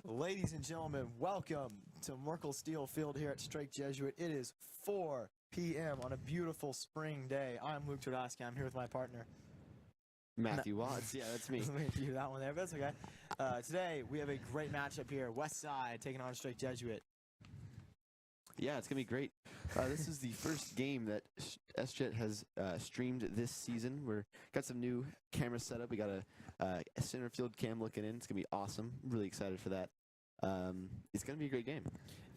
Ladies and gentlemen, welcome to Merkel Steel Field here at Strake Jesuit. It is 4 p.m. on a beautiful spring day. I'm Luke Twardoski. I'm here with my partner, Matthew Watts. Yeah, that's me. Let me do that one there, but that's okay. Today, we have a great matchup here. Westside taking on Strake Jesuit. Yeah, it's going to be great. This is the first game that SJet has streamed this season. We're got some new camera setup. We got a center field cam looking in. It's going to be awesome. Really excited for that. It's going to be a great game.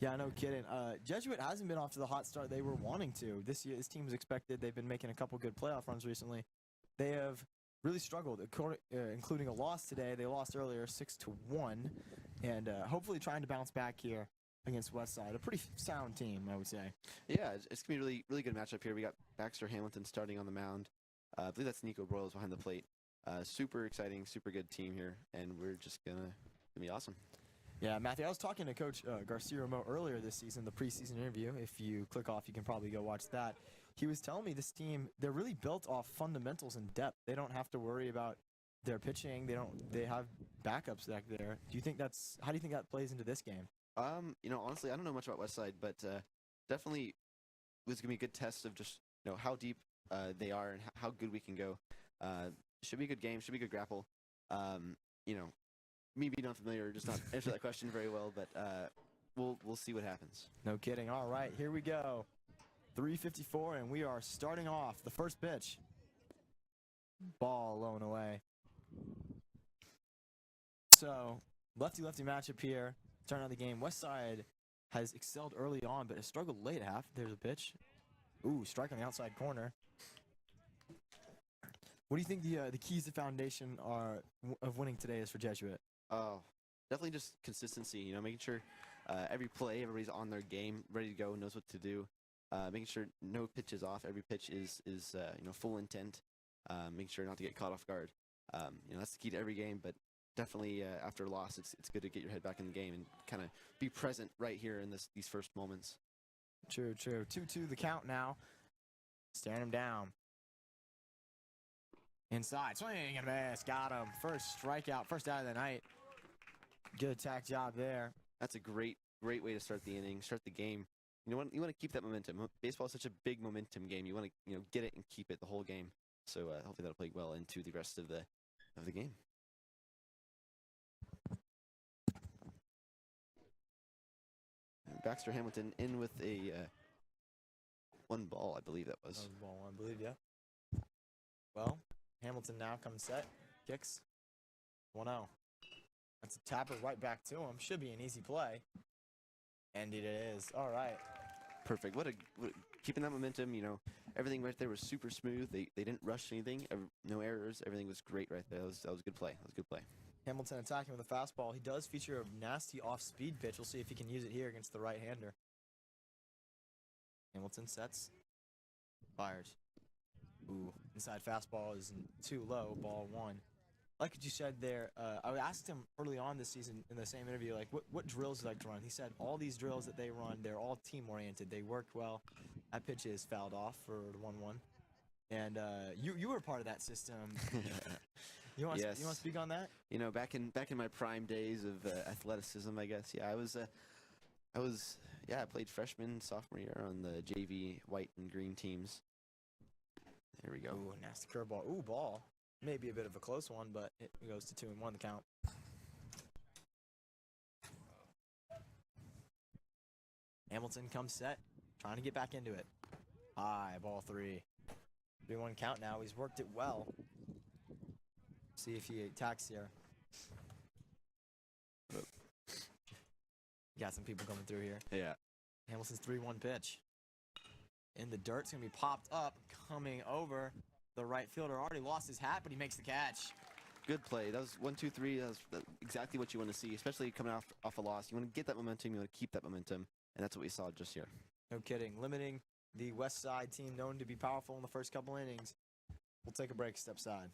Yeah, no kidding. Jesuit hasn't been off to the hot start they were wanting to. This year, this team was expected. They've been making a couple good playoff runs recently. They have really struggled, including a loss today. They lost earlier 6-1, and hopefully trying to bounce back here against Westside. A pretty sound team, I would say. Yeah, it's going to be a really good matchup here. We got Baxter Hamilton starting on the mound. I believe that's Nico Broyles behind the plate. Super exciting, super good team here, and we're just going to be awesome. Yeah, Matthew, I was talking to Coach Garcia-Ramo earlier this season, the preseason interview. If you click off, you can probably go watch that. He was telling me this team, they're really built off fundamentals and depth. They don't have to worry about their pitching. They have backups back there. How do you think that plays into this game? Honestly, I don't know much about Westside, but definitely it was going to be a good test of just, how deep they are and how good we can go. Should be a good game, should be a good grapple. Me being unfamiliar, just not answer that question very well, but we'll see what happens. No kidding. All right, here we go. 3:54, and we are starting off the first pitch. Ball low and away. So, lefty-lefty matchup here. Starting out the game. Westside has excelled early on, but has struggled late half. There's a pitch. Ooh, strike on the outside corner. What do you think the keys to foundation of winning today is for Jesuit? Oh, definitely just consistency. Making sure every play, everybody's on their game, ready to go, knows what to do. Making sure no pitch is off. Every pitch is full intent. Making sure not to get caught off guard. That's the key to every game. But definitely after a loss, it's good to get your head back in the game and kind of be present right here in these first moments. True. 2-2 the count now. Staring him down. Inside, swing and miss, got him. First strikeout, first out of the night. Good attack job there. That's a great way to start the inning, start the game. You want to keep that momentum. Baseball is such a big momentum game. You want to get it and keep it the whole game. So hopefully that'll play well into the rest of the game. Baxter Hamilton in with a 1 ball, I believe that was. That was ball 1, I believe, yeah. Well, Hamilton now comes set, kicks, 1-0. That's a tapper right back to him. Should be an easy play. Indeed it is. All right. Perfect. Keeping that momentum, everything right there was super smooth. They didn't rush anything. No errors. Everything was great right there. That was a good play. Hamilton attacking with a fastball. He does feature a nasty off-speed pitch. We'll see if he can use it here against the right-hander. Hamilton sets. Fires. Ooh, inside fastball is too low, ball 1. Like what you said there, I asked him early on this season in the same interview, like, what drills do you like to run? He said all these drills that they run, they're all team-oriented. They work well. That pitch is fouled off for the 1-1. And you were part of that system. You want to speak on that? Back in my prime days of athleticism, I guess. Yeah, I played freshman, sophomore year on the JV white and green teams. There we go. Ooh, nasty curveball. Ooh, ball. Maybe a bit of a close one, but it goes to 2-1 the count. Hamilton comes set, trying to get back into it. High, ball 3. 3-1 count now. He's worked it well. See if he attacks here. Got some people coming through here. Yeah. Hamilton's 3-1 pitch. In the dirt, it's going to be popped up, coming over. The right fielder already lost his hat, but he makes the catch. Good play. That was 1, 2, 3. That was exactly what you want to see, especially coming off a loss. You want to get that momentum. You want to keep that momentum, and that's what we saw just here. No kidding. Limiting the Westside team known to be powerful in the first couple innings. We'll take a break, step side.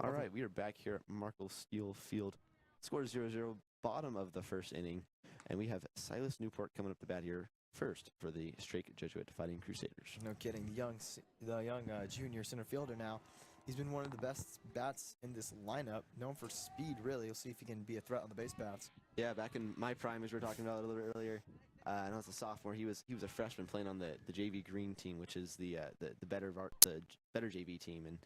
All right, we are back here at Markle Steel Field. Score 0-0, bottom of the first inning, and we have Silas Newport coming up the bat here first for the Strake Jesuit Fighting Crusaders. No kidding. The young junior center fielder now. He's been one of the best bats in this lineup, known for speed, really. We'll see if he can be a threat on the base paths. Yeah, back in my prime, as we were talking about a little bit earlier, and as a sophomore, he was a freshman playing on the JV Green team, which is the better JV team, and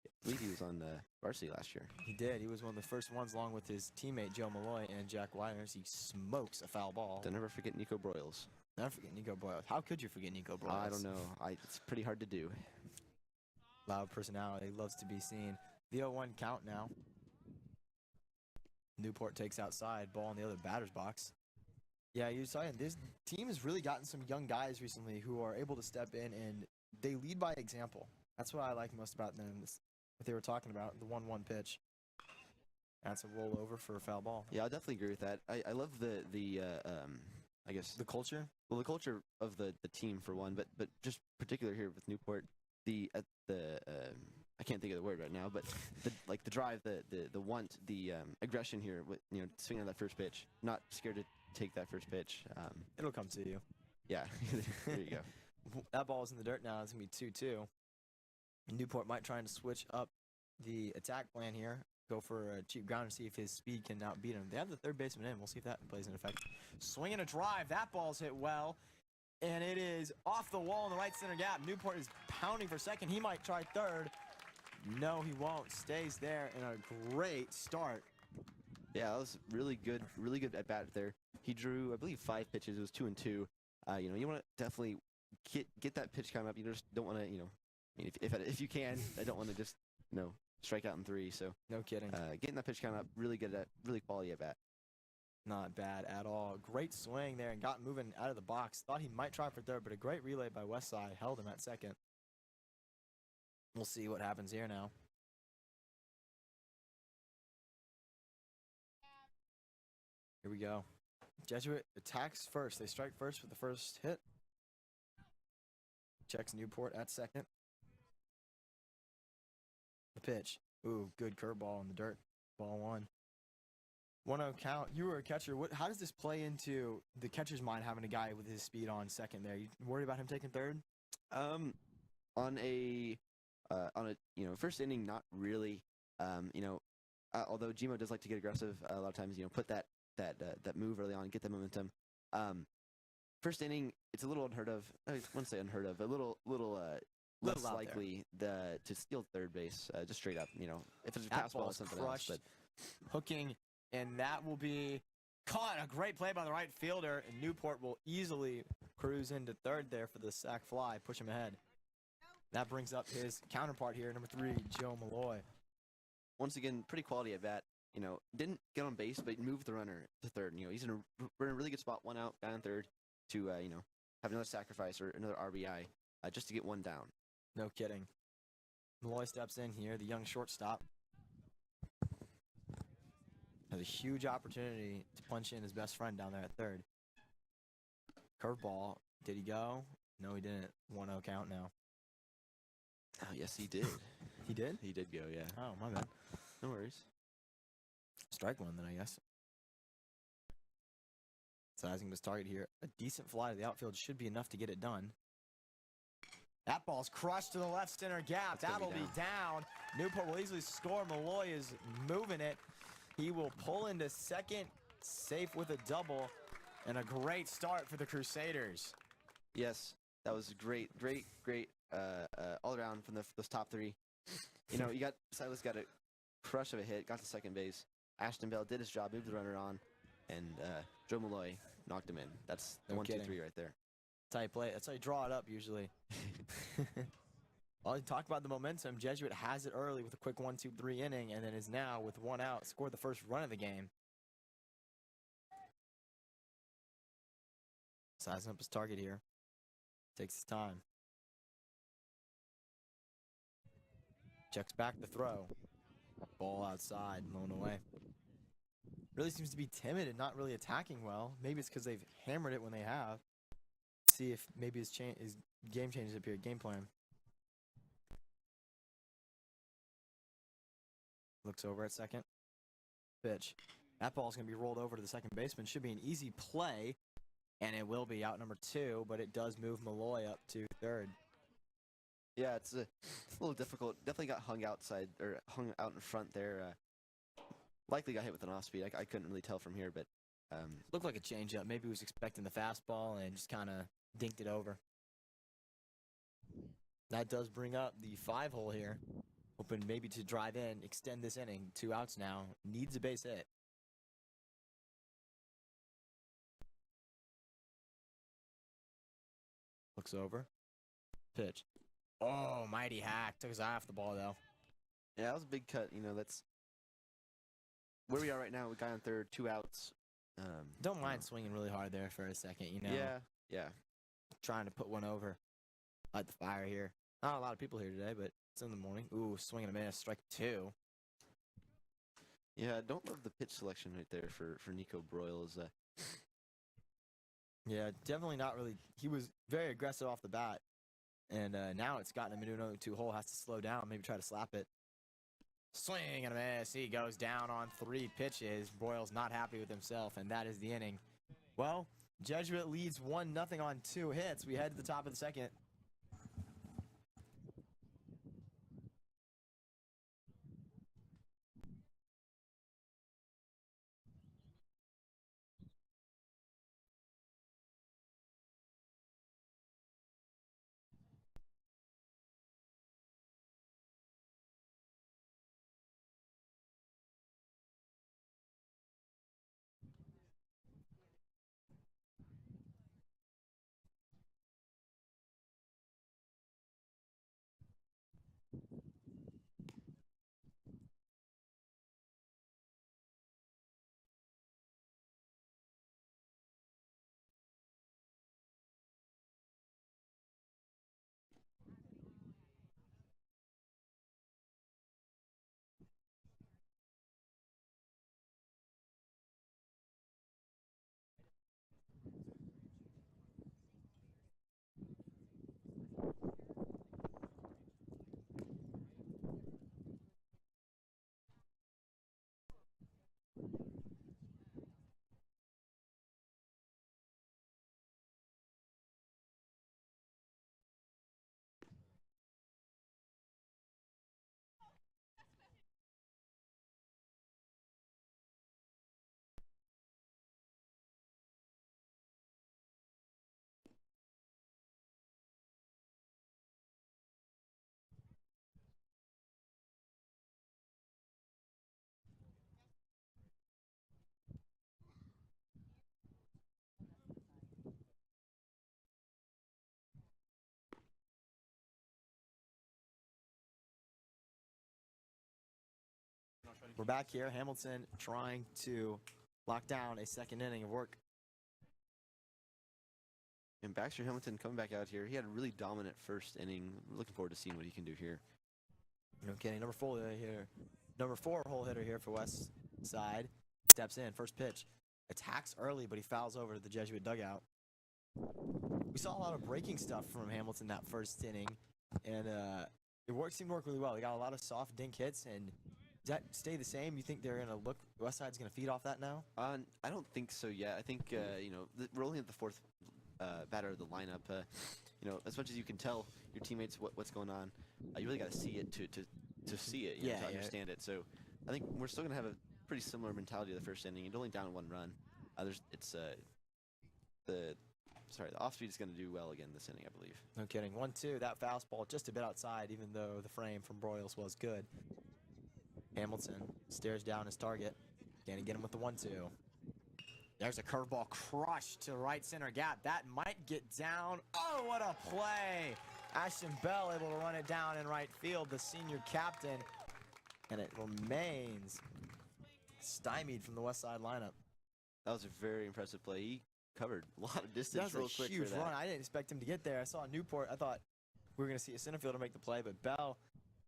I believe he was on the varsity last year. He did. He was one of the first ones, along with his teammate Joe Malloy and Jack Winers. He smokes a foul ball. Don't ever forget Nico Broyles. Never forget Nico Broyles. How could you forget Nico Broyles? I don't know. It's pretty hard to do. Loud personality, loves to be seen. The 0-1 count now. Newport takes outside, ball in the other batter's box. Yeah, you're saying this team has really gotten some young guys recently who are able to step in, and they lead by example. That's what I like most about them. What they were talking about, the 1-1 pitch. That's a rollover for a foul ball. Yeah, I definitely agree with that. I love the I guess the culture. Well, the culture of the team for one, but just particular here with Newport, I can't think of the word right now, but the drive, the want, the aggression here with swinging on that first pitch, not scared to take that first pitch. It'll come to you. Yeah, there you go. That ball's in the dirt now. It's gonna be 2-2. Newport might try to switch up the attack plan here. Go for a cheap ground and see if his speed can outbeat him. They have the third baseman in. We'll see if that plays an effect. Swinging a drive. That ball's hit well. And it is off the wall in the right center gap. Newport is pounding for second. He might try third. No, he won't. Stays there in a great start. Yeah, that was really good at bat there. He drew, I believe, 5 pitches. It was 2-2. You want to definitely get that pitch count up. You just don't want to, if you can, I don't want to just, strike out in 3. So no kidding. Getting that pitch count up, really good at, really quality at bat. Not bad at all. Great swing there and got moving out of the box. Thought he might try for third, but a great relay by Westside held him at second. We'll see what happens here now. Here we go. Jesuit attacks first. They strike first with the first hit. Checks Newport at second. The pitch. Ooh, good curveball in the dirt. Ball 1. 1-0 count. You were a catcher. How does this play into the catcher's mind, having a guy with his speed on second there? You worried about him taking third? On a first inning, not really. Although Gmo does like to get aggressive a lot of times, put that move early on, get the momentum. First inning, it's a little unheard of. I wouldn't say unheard of. A little less likely to steal third base, just straight up. If it's a pass ball or something else. But hooking, and that will be caught. A great play by the right fielder, and Newport will easily cruise into third there for the sac fly, push him ahead. That brings up his counterpart here, number 3, Joe Malloy. Once again, pretty quality at bat. Didn't get on base, but moved the runner to third. He's in a really good spot, 1 out, guy on third, to have another sacrifice or another RBI just to get 1 down. No kidding. Malloy steps in here, the young shortstop. Has a huge opportunity to punch in his best friend down there at third. Curveball. Did he go? No, he didn't. 1-0 count now. Oh, yes, he did. He did? He did go, yeah. Oh, my bad. No worries. Strike 1 then, I guess. Sizing his target here. A decent fly to the outfield should be enough to get it done. That ball's crushed to the left center gap. That'll be down. Newport will easily score. Malloy is moving it. He will pull into second, safe with a double, and a great start for the Crusaders. Yes, that was great all around from those top 3. Silas got a crush of a hit, got to second base. Ashton Bell did his job, moved the runner on, and Joe Malloy knocked him in. That's the 1-2-3 right there. That's how you play it. That's how you draw it up usually. Well, talk about the momentum. Jesuit has it early with a quick 1-2-3 inning, and then is now with 1 out, scored the first run of the game. Sizing up his target here. Takes his time. Checks back the throw. Ball outside, blown away. Really seems to be timid and not really attacking well. Maybe it's because they've hammered it when they have. See if maybe his game changes up here. Game plan. Looks over at second. Pitch. That ball's going to be rolled over to the second baseman. Should be an easy play, and it will be out number 2, but it does move Malloy up to third. Yeah, it's a little difficult. Definitely got hung outside or hung out in front there. Likely got hit with an off speed. I couldn't really tell from here, but Looked like a changeup. Maybe he was expecting the fastball and just kind of dinked it over. That does bring up the 5-hole here. Hoping maybe to drive in, extend this inning. 2 outs now. Needs a base hit. Looks over. Pitch. Oh, mighty hack. Took his eye off the ball, though. yeah, that was a big cut. You know, that's where we are right now. We got on third, 2 outs. Don't mind swinging really hard there for a second, you know. Yeah. Trying to put one over. Light the fire here. Not a lot of people here today, but it's in the morning. Ooh, swing and a miss. Strike 2. Yeah, I don't love the pitch selection right there for Nico Broyles. Yeah, definitely not really. He was very aggressive off the bat. And now it's gotten him into another 2-hole. Has to slow down, maybe try to slap it. Swing and a miss. He goes down on 3 pitches. Broyles not happy with himself, and that is the inning. Well, Jesuit leads 1-0 on 2 hits. We head to the top of the second. We're back here. Hamilton trying to lock down a second inning of work. And Baxter Hamilton coming back out here. He had a really dominant first inning. Looking forward to seeing what he can do here. No kidding. Number 4 here. Number 4 hole hitter here for Westside. Steps in. First pitch. Attacks early, but he fouls over to the Jesuit dugout. We saw a lot of breaking stuff from Hamilton that first inning, and seemed to work really well. He got a lot of soft dink hits, and does that stay the same? You think they're going to Westside's going to feed off that now? I don't think so yet. I think, we're only at the 4th batter of the lineup. As much as you can tell your teammates what's going on, you really got to see it to see it, to understand it. So I think we're still going to have a pretty similar mentality of the first inning. It's only down 1 run. The off-speed is going to do well again this inning, I believe. No kidding. 1-2. That fastball just a bit outside, even though the frame from Broyles was good. Hamilton stares down his target. Can he get him with the 1-2? There's a curveball crushed to right center gap. That might get down. Oh, what a play! Ashton Bell able to run it down in right field, the senior captain. And it remains stymied from the Westside lineup. That was a very impressive play. He covered a lot of distance real quick. That was a huge run. I didn't expect him to get there. I saw Newport. I thought we were going to see a center fielder make the play, but Bell,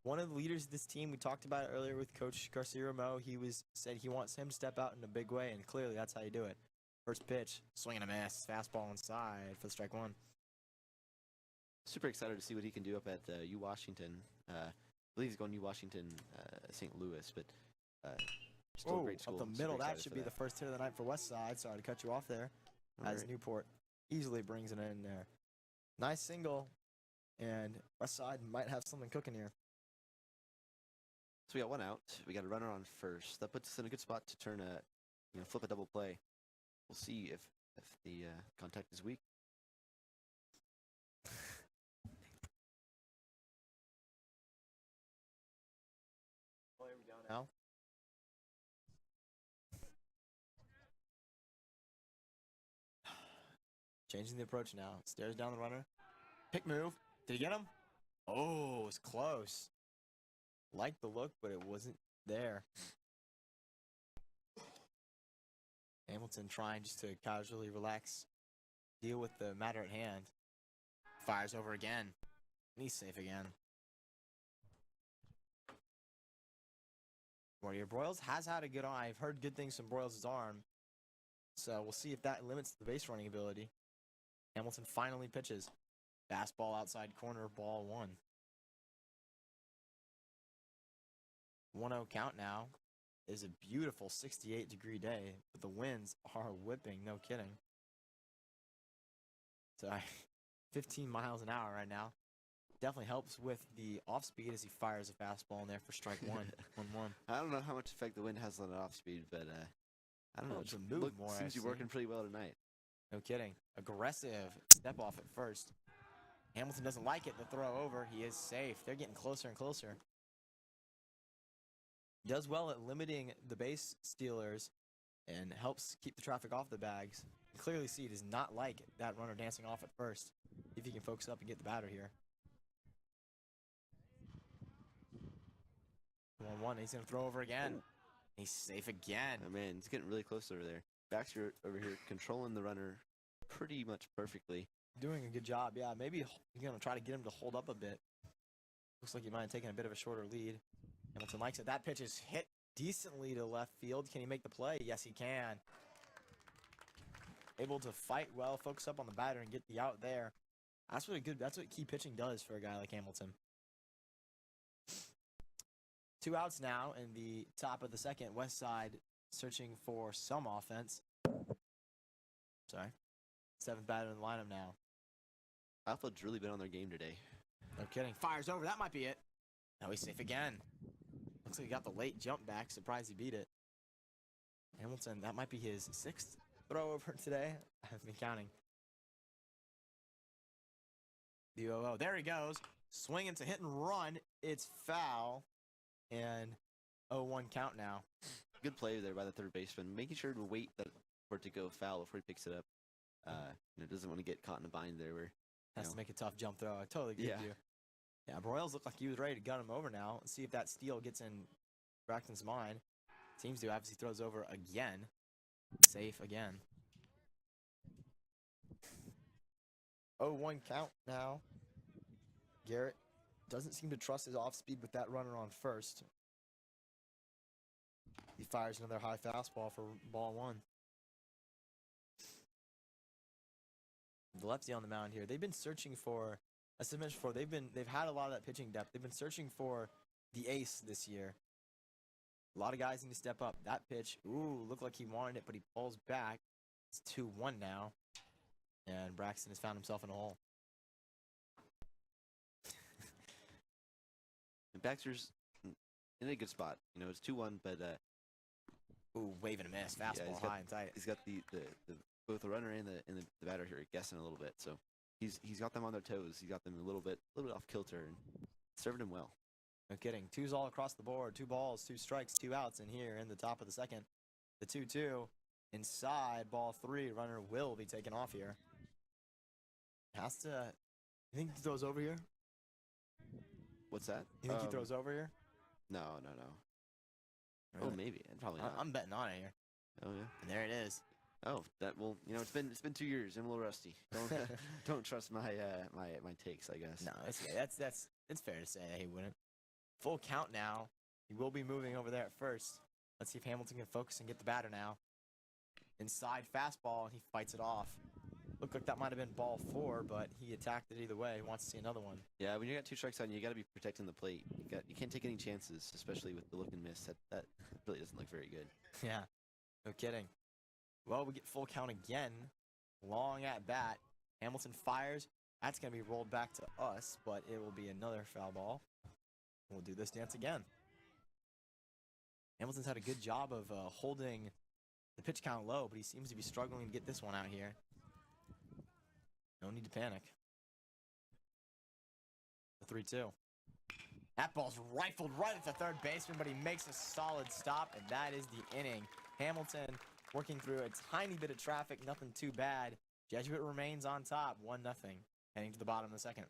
one of the leaders of this team, we talked about it earlier with Coach Garcia-Ramo. He said he wants him to step out in a big way, and clearly that's how you do it. First pitch, swing and a miss, fastball inside for the strike 1. Super excited to see what he can do up at U Washington. I believe he's going to U Washington, St. Louis, but Still a Oh, great school. up the Super middle. That excited should for be the first hit of the night for Westside. Sorry to cut you off there. As Alright. Newport easily brings it in there. Nice single. And Westside might have something cooking here. So we got one out. We got a runner on first. That puts us in a good spot to turn flip a double play. We'll see if the contact is weak. Player we down now. Changing the approach now. Stares down the runner. Pick move. Did he get him? Oh, it was close. Liked the look, but it wasn't there. Hamilton trying just to casually relax, deal with the matter at hand. Fires over again. And he's safe again. Warrior Broyles has had a good eye. I've heard good things from Broyles' arm. So we'll see if that limits the base running ability. Hamilton finally pitches. Fastball outside corner, ball one. 1-0 count now. It is a beautiful 68-degree day, but the winds are whipping, no kidding. So 15 miles an hour right now. Definitely helps with the off speed as he fires a fastball in there for strike one. 1-1. I don't know how much effect the wind has on the off speed, but I don't know. It's a move more. Seems to be working pretty well tonight. No kidding. Aggressive step off at first. Hamilton doesn't like it. The throw over. He is safe. They're getting closer and closer. Does well at limiting the base stealers and helps keep the traffic off the bags. You clearly see he does not like that runner dancing off at first. See if he can focus up and get the batter here. 1-1. He's going to throw over again. Ooh. He's safe again. Oh, man, he's getting really close over there. Baxter over here controlling the runner pretty much perfectly. Doing a good job. Yeah, maybe you're going to try to get him to hold up a bit. Looks like he might have taken a bit of a shorter lead. Hamilton likes it. That pitch is hit decently to left field. Can he make the play? Yes, he can. Able to fight well, focus up on the batter, and get the out there. That's what key pitching does for a guy like Hamilton. 2 outs now in the top of the second. Westside searching for some offense. Sorry. 7th batter in the lineup now. Alpha's really been on their game today. No kidding. Fires over. That might be it. Now he's safe again. Looks like he got the late jump back. Surprised he beat it. Hamilton, that might be his 6th throw over today. I haven't been counting. The 0-0. There he goes. Swinging to hit and run. It's foul. And 0-1 count now. Good play there by the third baseman, making sure to wait for it to go foul before he picks it up. Doesn't want to get caught in a bind there. Where has to make a tough jump throw. I totally get you. Yeah, Broyles looked like he was ready to gun him over now. Let's see if that steal gets in Braxton's mind. Seems to. Obviously throws over again. Safe again. 0-1 count now. Garrett doesn't seem to trust his off speed with that runner on first. He fires another high fastball for ball one. The lefty on the mound here. They've been searching for, as I mentioned before, they've had a lot of that pitching depth. They've been searching for the ace this year. A lot of guys need to step up. That pitch, looked like he wanted it, but he pulls back. It's 2-1 now. And Braxton has found himself in a hole. And Baxter's in a good spot. It's 2-1, but wave and a miss. Fastball high and tight. He's got the both the runner and the batter here guessing a little bit. So he's got them on their toes. He got them a little bit off kilter and served him well. No kidding. 2's all across the board. 2 balls, 2 strikes, 2 outs in here in the top of the second. The 2-2 inside ball 3. Runner will be taken off here. Has to. You think he throws over here? What's that? You think he throws over here? No. Really? Oh, maybe. Probably not. I'm betting on it here. Oh yeah. And there it is. Oh, it's been 2 years. I'm a little rusty. Don't trust my takes, I guess. No, it's fair to say that he wouldn't. Full count now. He will be moving over there at first. Let's see if Hamilton can focus and get the batter now. Inside fastball, and he fights it off. Looked like that might have been ball 4, but he attacked it either way. He wants to see another one. Yeah, when you got 2 strikes on you, got to be protecting the plate. You can't take any chances, especially with the look and miss. That really look very good. Yeah, no kidding. Well, we get full count again. Long at bat. Hamilton fires. That's going to be rolled back to us, but it will be another foul ball. We'll do this dance again. Hamilton's had a good job of holding the pitch count low, but he seems to be struggling to get this one out here. No need to panic. The 3-2. That ball's rifled right at the third baseman, but he makes a solid stop, and that is the inning. Hamilton working through a tiny bit of traffic, nothing too bad. Jesuit remains on top, 1-0, heading to the bottom of the second.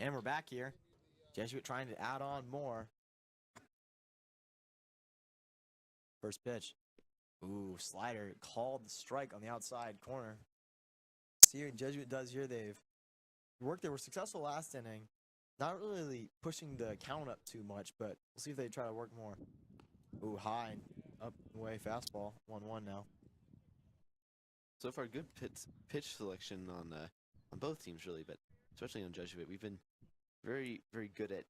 And we're back here. Jesuit trying to add on more. First pitch. Ooh, slider called the strike on the outside corner. See what Jesuit does here. They've worked. They were successful last inning. Not really pushing the count up too much, but we'll see if they try to work more. Ooh, high, up, away, fastball. 1-1 now. So far, good pitch selection on both teams, really, but especially on Jesuit. We've been very, very good at,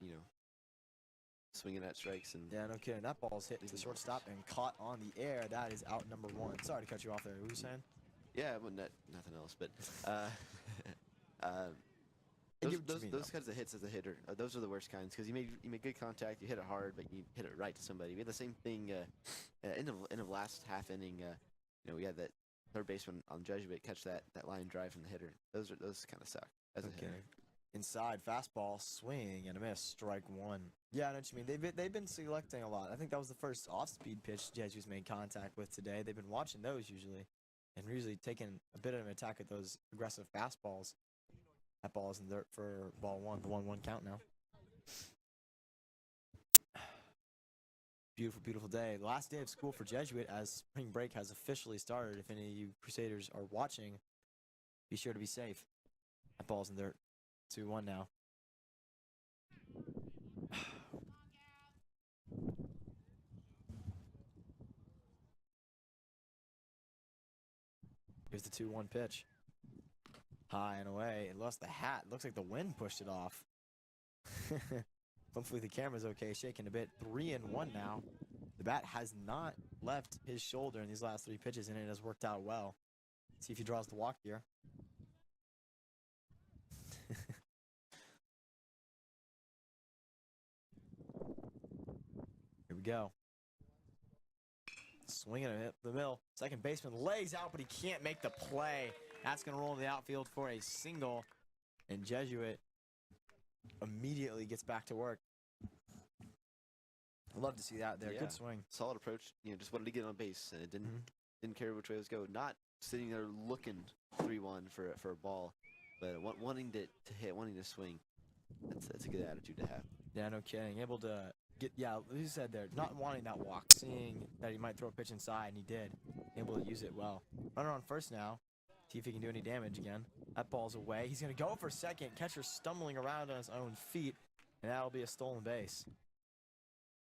swinging at strikes. And yeah, no kidding. That ball's hit to the shortstop and caught on the air. That is out number 1. Sorry to cut you off there. What were you saying? Yeah, well, nothing else, but those kinds of hits as a hitter, those are the worst kinds because you made good contact, you hit it hard, but you hit it right to somebody. We had the same thing end of last half inning. We had that third baseman on Jesuit catch that line drive from the hitter. Those kind of suck as a hitter. Inside fastball, swing and a miss, strike 1. Yeah, I know what you mean. They've been selecting a lot. I think that was the first off-speed pitch Jesuit's made contact with today. They've been watching those usually, and usually taking a bit of an attack at those aggressive fastballs. That ball is in the dirt for ball 1. The 1-1 count now. Beautiful, beautiful day. The last day of school for Jesuit as spring break has officially started. If any of you Crusaders are watching, be sure to be safe. That ball's in the dirt. 2-1 now. Here's the 2-1 pitch. High and away. It lost the hat. Looks like the wind pushed it off. Hopefully the camera's okay. Shaking a bit. 3-1 now. The bat has not left his shoulder in these last 3 pitches, and it has worked out well. See if he draws the walk here. Here we go. Swinging at the middle. Second baseman lays out, but he can't make the play. That's going to roll in the outfield for a single. And Jesuit immediately gets back to work. I'd love to see that there. Yeah. Good swing. Solid approach. Just wanted to get on base, and it didn't care which way it was going. Not sitting there looking 3-1 for a ball, but wanting to hit, wanting to swing. That's a good attitude to have. Yeah, no kidding. Able to get, you said there, not wanting that walk, seeing that he might throw a pitch inside, and he did. Able to use it well. Runner on first now. See if he can do any damage again. That ball's away. He's going to go for second. Catcher stumbling around on his own feet, and that'll be a stolen base.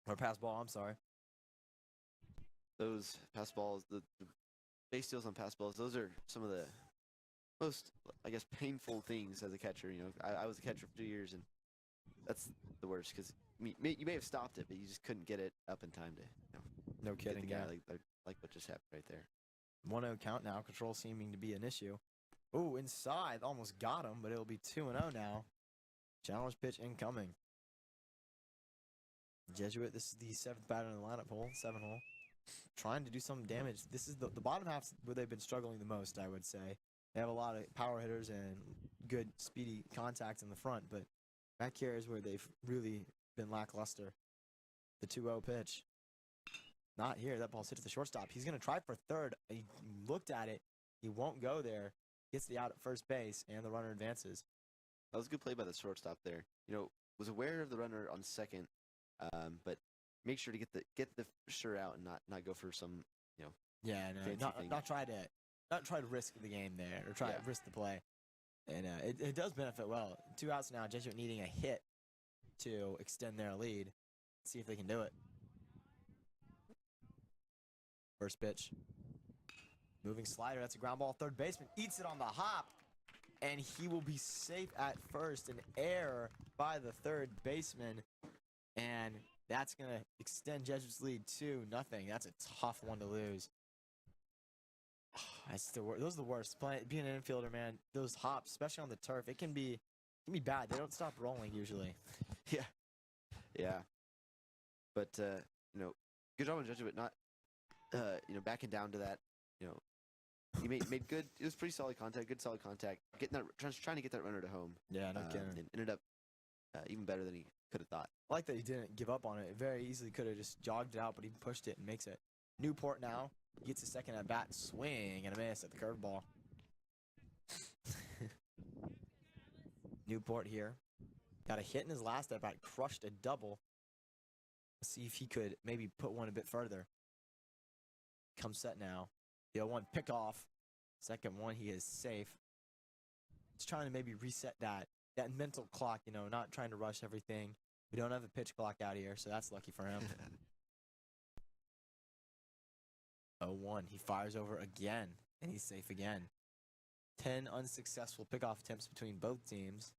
Or pass ball, I'm sorry. Those pass balls, the base steals on pass balls, those are some of the most, I guess, painful things as a catcher. You know, I was a catcher for 2 years, and that's the worst because you may have stopped it, but you just couldn't get it up in time to, No kidding, get the yeah. guy like what just happened right there. 1-0 count now. Control seeming to be an issue. Ooh, inside. Almost got him, but it'll be 2-0 now. Challenge pitch incoming. Jesuit, this is the 7th batter in the lineup hole, 7-hole. Trying to do some damage. This is the bottom half where they've been struggling the most, I would say. They have a lot of power hitters and good speedy contact in the front, but back here is where they've really been lackluster. The 2-0 pitch. Not here. That ball's hit to the shortstop. He's going to try for third. He looked at it. He won't go there. Gets the out at first base, and the runner advances. That was a good play by the shortstop there. You know, was aware of the runner on second, but make sure to get the sure out and not go for some, you know. Yeah, no, not try to risk the game there or try to risk the play. And it does benefit well. 2 outs now. Jesuit needing a hit to extend their lead. See if they can do it. First pitch. Moving slider. That's a ground ball. Third baseman eats it on the hop. And he will be safe at first. An error by the third baseman. And that's going to extend Jesuit's lead 2-0. That's a tough one to lose. Those are the worst. Being an infielder, man, those hops, especially on the turf, it can be bad. They don't stop rolling usually. Yeah. But you know, good job on Jesuit not backing down to that. You know, he made good. It was pretty solid contact. Good solid contact. Trying to get that runner to home. Yeah, no kidding. And ended up even better than he could have thought. I like that he didn't give up on it. Very easily could have just jogged it out, but he pushed it and makes it. Newport now gets a second at bat, swing and a miss at the curveball. Newport here got a hit in his last at bat, crushed a double. Let's see if he could maybe put one a bit further. Come set now. The 0-1 pick off. Second one, he is safe. He's trying to maybe reset that mental clock, you know, not trying to rush everything. We don't have a pitch clock out here, so that's lucky for him. 0-1. He fires over again, and he's safe again. 10 unsuccessful pickoff attempts between both teams.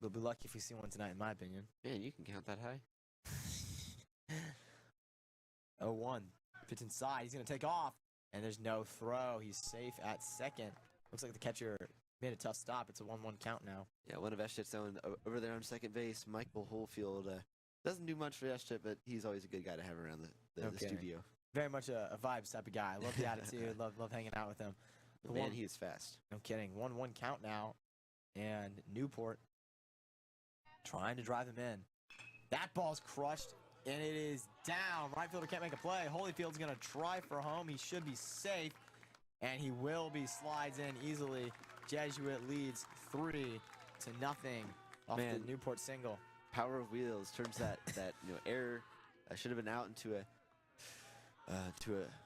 We'll be lucky if we see one tonight, in my opinion. Man, you can count that high. 0-1. Pitch inside. He's going to take off, and there's no throw. He's safe at second. Looks like the catcher made a tough stop. It's a 1-1 count now. Yeah, one of Eschet's own over there on second base. Michael Holefield doesn't do much for Eschet, but he's always a good guy to have around the studio. Very much a vibes type of guy. I love the attitude. love hanging out with him. Man, he is fast. No kidding. 1-1 count now. And Newport trying to drive him in. That ball's crushed, and it is down. Right fielder can't make a play. Holyfield's going to try for home. He should be safe, and he will be. Slides in easily. Jesuit leads 3-0 off the Newport single. Power of wheels turns that error should have been out into a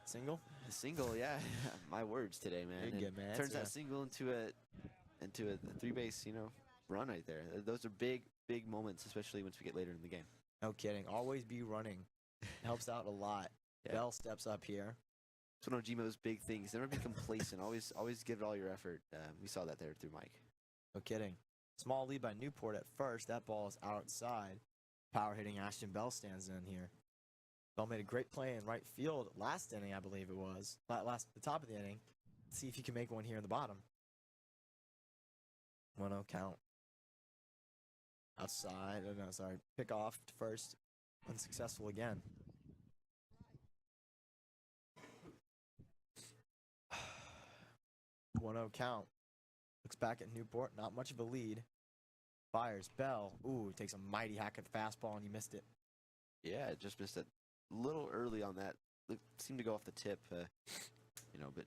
single. A single, yeah. My words today, man. Good, man. Turns that single into a three base, run right there. Those are big moments, especially once we get later in the game. No kidding. Always be running. Helps out a lot. Yeah. Bell steps up here. It's one of Gmo's big things. Never be complacent. Always give it all your effort. We saw that there through Mike. No kidding. Small lead by Newport at first. That ball is outside. Power hitting Ashton Bell stands in here. Bell made a great play in right field last inning, I believe it was. The top of the inning. Let's see if he can make one here in the bottom. 1-0 count. Outside. Oh, no, sorry. Pick off to first. Unsuccessful again. One-0 count. Looks back at Newport. Not much of a lead. Fires. Bell. Ooh, takes a mighty hack at the fastball, and he missed it. Yeah, just missed it a little early on that. It seemed to go off the tip, but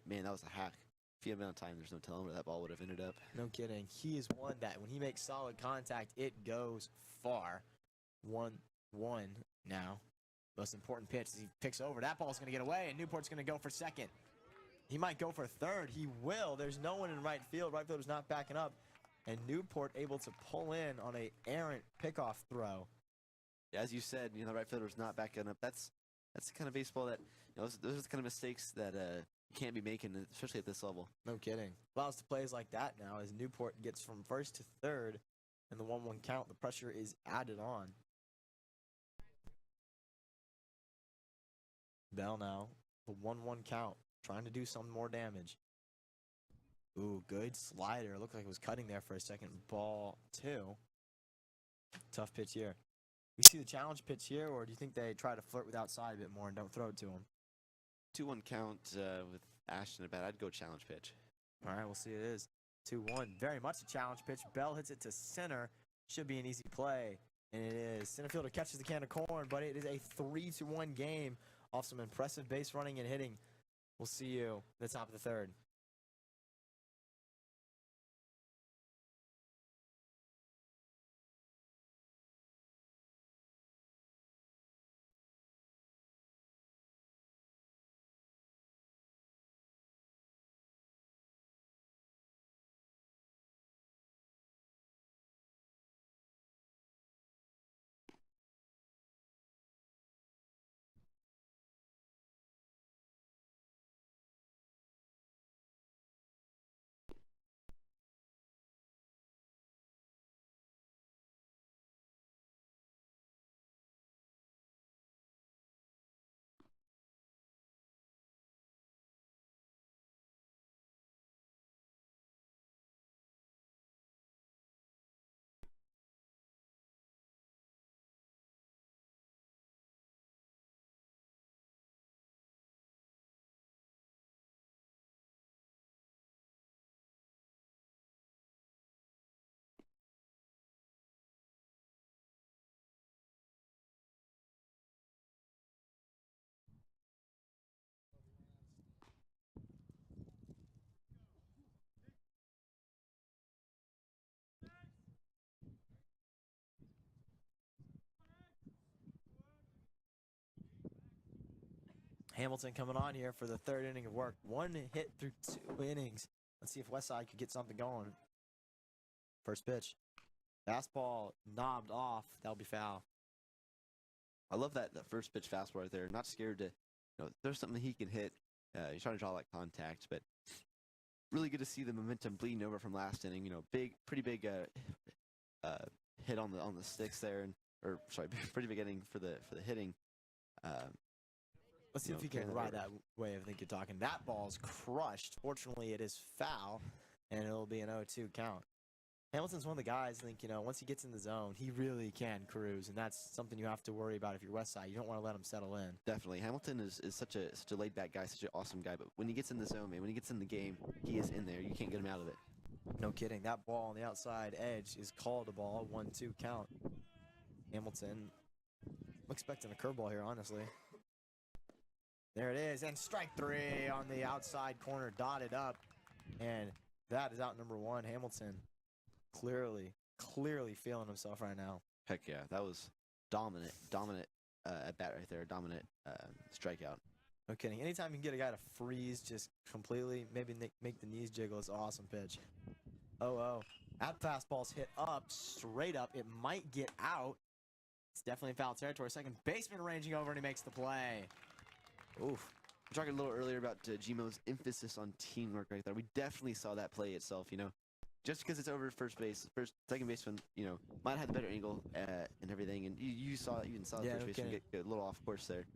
man, that was a hack. If he had been on time, there's no telling where that ball would have ended up. No kidding. He is one that when he makes solid contact, it goes far. 1-1 now. Most important pitch as he picks over. That ball's going to get away, and Newport's going to go for second. He might go for third. He will. There's no one in right field. Right fielder's not backing up. And Newport able to pull in on a errant pickoff throw. As you said, the right fielder's not backing up. That's the kind of baseball that, those are the kind of mistakes that you can't be making, especially at this level. No kidding. Allows to plays like that now as Newport gets from first to third. And the 1-1 count, the pressure is added on. Bell now, the 1-1 count, trying to do some more damage. Ooh, good slider. Looked like it was cutting there for a second. Ball 2. Tough pitch here. We see the challenge pitch here, or do you think they try to flirt with outside a bit more and don't throw it to him? 2-1 count with Ashton at bat. I'd go challenge pitch. All right, we'll see it is. 2-1. Very much a challenge pitch. Bell hits it to center. Should be an easy play. And it is. Center fielder catches the can of corn, but it is a 3-1 game off some impressive base running and hitting. We'll see you at the top of the third. Hamilton coming on here for the third inning of work. 1 hit through 2 innings. Let's see if Westside could get something going. First pitch. Fastball knobbed off. That'll be foul. I love that first pitch fastball right there. Not scared to, there's something he can hit. He's trying to draw that contact, but really good to see the momentum bleeding over from last inning. Pretty big hit on the sticks there, pretty big inning for the hitting. Let's see if he can ride that way. I think you're talking. That ball's crushed. Fortunately, it is foul, and it'll be an 0-2 count. Hamilton's one of the guys, I think, once he gets in the zone, he really can cruise, and that's something you have to worry about if you're Westside. You don't want to let him settle in. Definitely. Hamilton is such a laid-back guy, such an awesome guy, but when he gets in the zone, man, when he gets in the game, he is in there. You can't get him out of it. No kidding. That ball on the outside edge is called a ball. 1-2 count. Hamilton, I'm expecting a curveball here, honestly. There it is, and strike 3 on the outside corner, dotted up, and that is out number 1. Hamilton clearly feeling himself right now. Heck yeah, that was dominant at bat right there, dominant strikeout. No kidding. Anytime you can get a guy to freeze just completely, maybe make the knees jiggle, it's an awesome pitch. 0-0. That fastball's hit up, straight up. It might get out. It's definitely foul territory. Second baseman ranging over, and he makes the play. Oof. We talking a little earlier about Gmo's emphasis on teamwork right there. We definitely saw that play itself, Just because it's over first base, second baseman, might have had the better angle and everything, and you even saw the first baseman get a little off course there.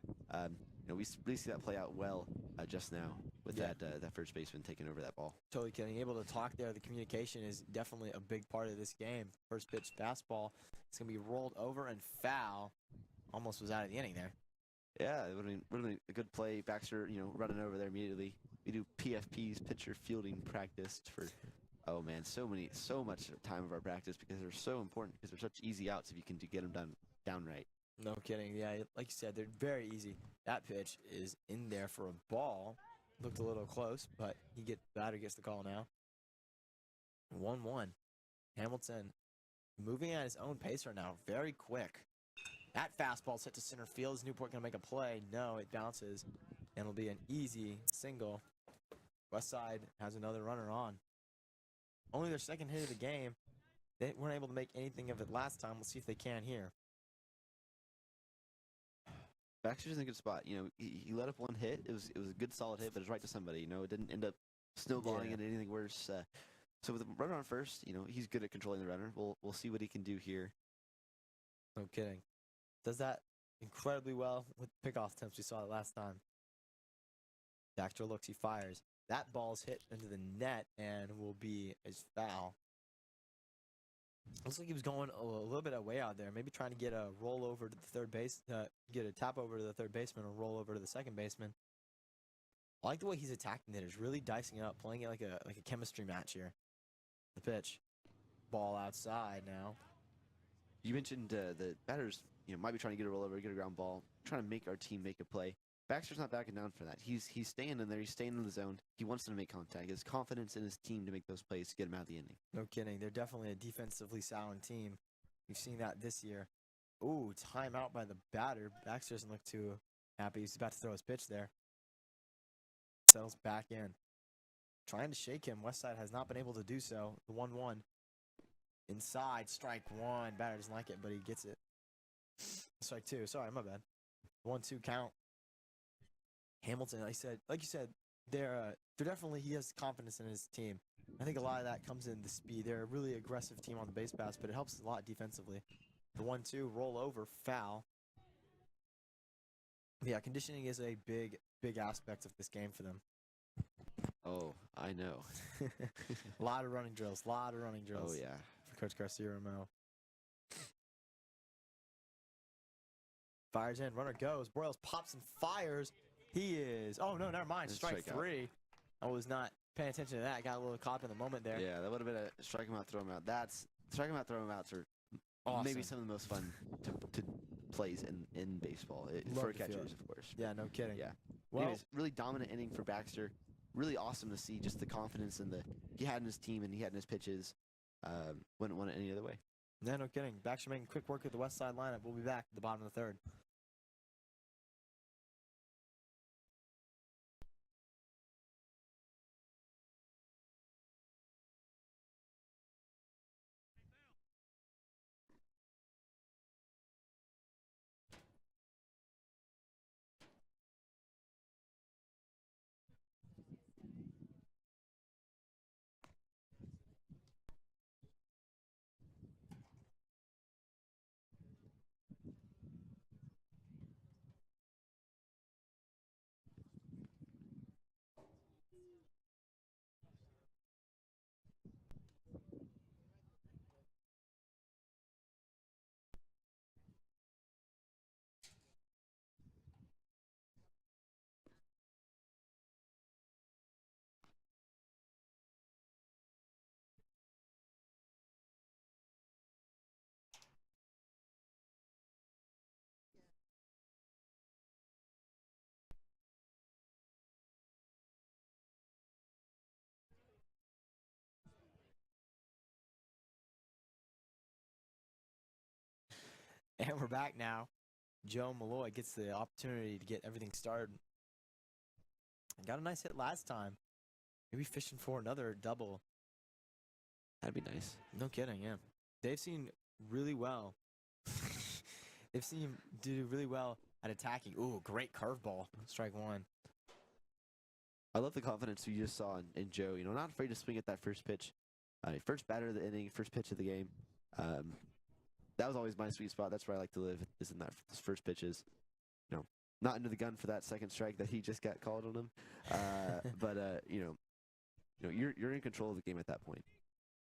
We really see that play out well just now with that first baseman taking over that ball. Totally kidding. Able to talk there. The communication is definitely a big part of this game. First pitch fastball. It's going to be rolled over and foul. Almost was out of the inning there. Yeah, it would have been a good play. Baxter, running over there immediately. We do PFPs, pitcher fielding practice for, oh man, so much time of our practice because they're so important because they're such easy outs if you can get them down right. No kidding. Yeah, like you said, they're very easy. That pitch is in there for a ball. Looked a little close, but batter gets the call now. 1-1. Hamilton moving at his own pace right now. Very quick. That fastball's hit to center field. Is Newport going to make a play? No, it bounces, and it'll be an easy single. Westside has another runner on. Only their second hit of the game. They weren't able to make anything of it last time. We'll see if they can here. Baxter's in a good spot. You know, he let up one hit. It was a good solid hit, but it was right to somebody. You know, it didn't end up snowballing into anything worse. So with the runner on first, you know, he's good at controlling the runner. We'll see what he can do here. No kidding. Does that incredibly well with pickoff attempts. We saw it last time. Baxter looks, he fires. That ball's hit into the net and will be a foul. Looks like he was going a little bit away out there, maybe trying to get a roll over to the third base, get a tap over to the third baseman or roll over to the second baseman. I like the way he's attacking it. He's really dicing it up, playing it like a chemistry match here. The pitch, ball outside now. You mentioned the batters, you know, might be trying to get a rollover, get a ground ball, trying to make our team make a play. Baxter's not backing down for that. He's staying in there. He's staying in the zone. He wants them to make contact. He has confidence in his team to make those plays to get him out of the inning. No kidding. They're definitely a defensively sound team. We've seen that this year. Ooh, timeout by the batter. Baxter doesn't look too happy. He's about to throw his pitch there. Settles back in. Trying to shake him. Westside has not been able to do so. The 1-1. Inside, strike one. Batter doesn't like it, but he gets it. Strike two. Sorry, my bad. 1-2 count. Hamilton, like you said, they're definitely, he has confidence in his team. I think a lot of that comes in the speed. They're a really aggressive team on the base pass, but it helps a lot defensively. The 1-2 roll over, foul. Yeah, conditioning is a big aspect of this game for them. Oh, I know. A lot of running drills. Oh yeah. For Coach Garcia-Romero. Fires in, runner goes. Boreals pops and fires. He is. Oh, no, never mind. Strike three. I was not paying attention to that. Got a little caught in the moment there. Yeah, that would have been a strike him out, throw him out. Strike him out, throw him outs are Awesome. maybe some of the most fun to plays in baseball. For catchers, of course. Yeah, no kidding. Yeah. Well, anyways, really dominant inning for Baxter. Really awesome to see just the confidence and he had in his team and he had in his pitches. Wouldn't want it any other way. Yeah, no kidding. Baxter making quick work of the Westside lineup. We'll be back at the bottom of the third. And we're back now. Joe Malloy gets the opportunity to get everything started. Got a nice hit last time. Maybe fishing for another double. That'd be nice. No kidding, yeah. They've seen really well. They've seen do really well at attacking. Ooh, great curveball. Strike one. I love the confidence you just saw in Joe. You know, not afraid to swing at that first pitch. First batter of the inning, first pitch of the game. That was always my sweet spot. That's where I like to live, is in those first pitches. You know, not into the gun for that second strike that he just got called on him. But you know, you're in control of the game at that point.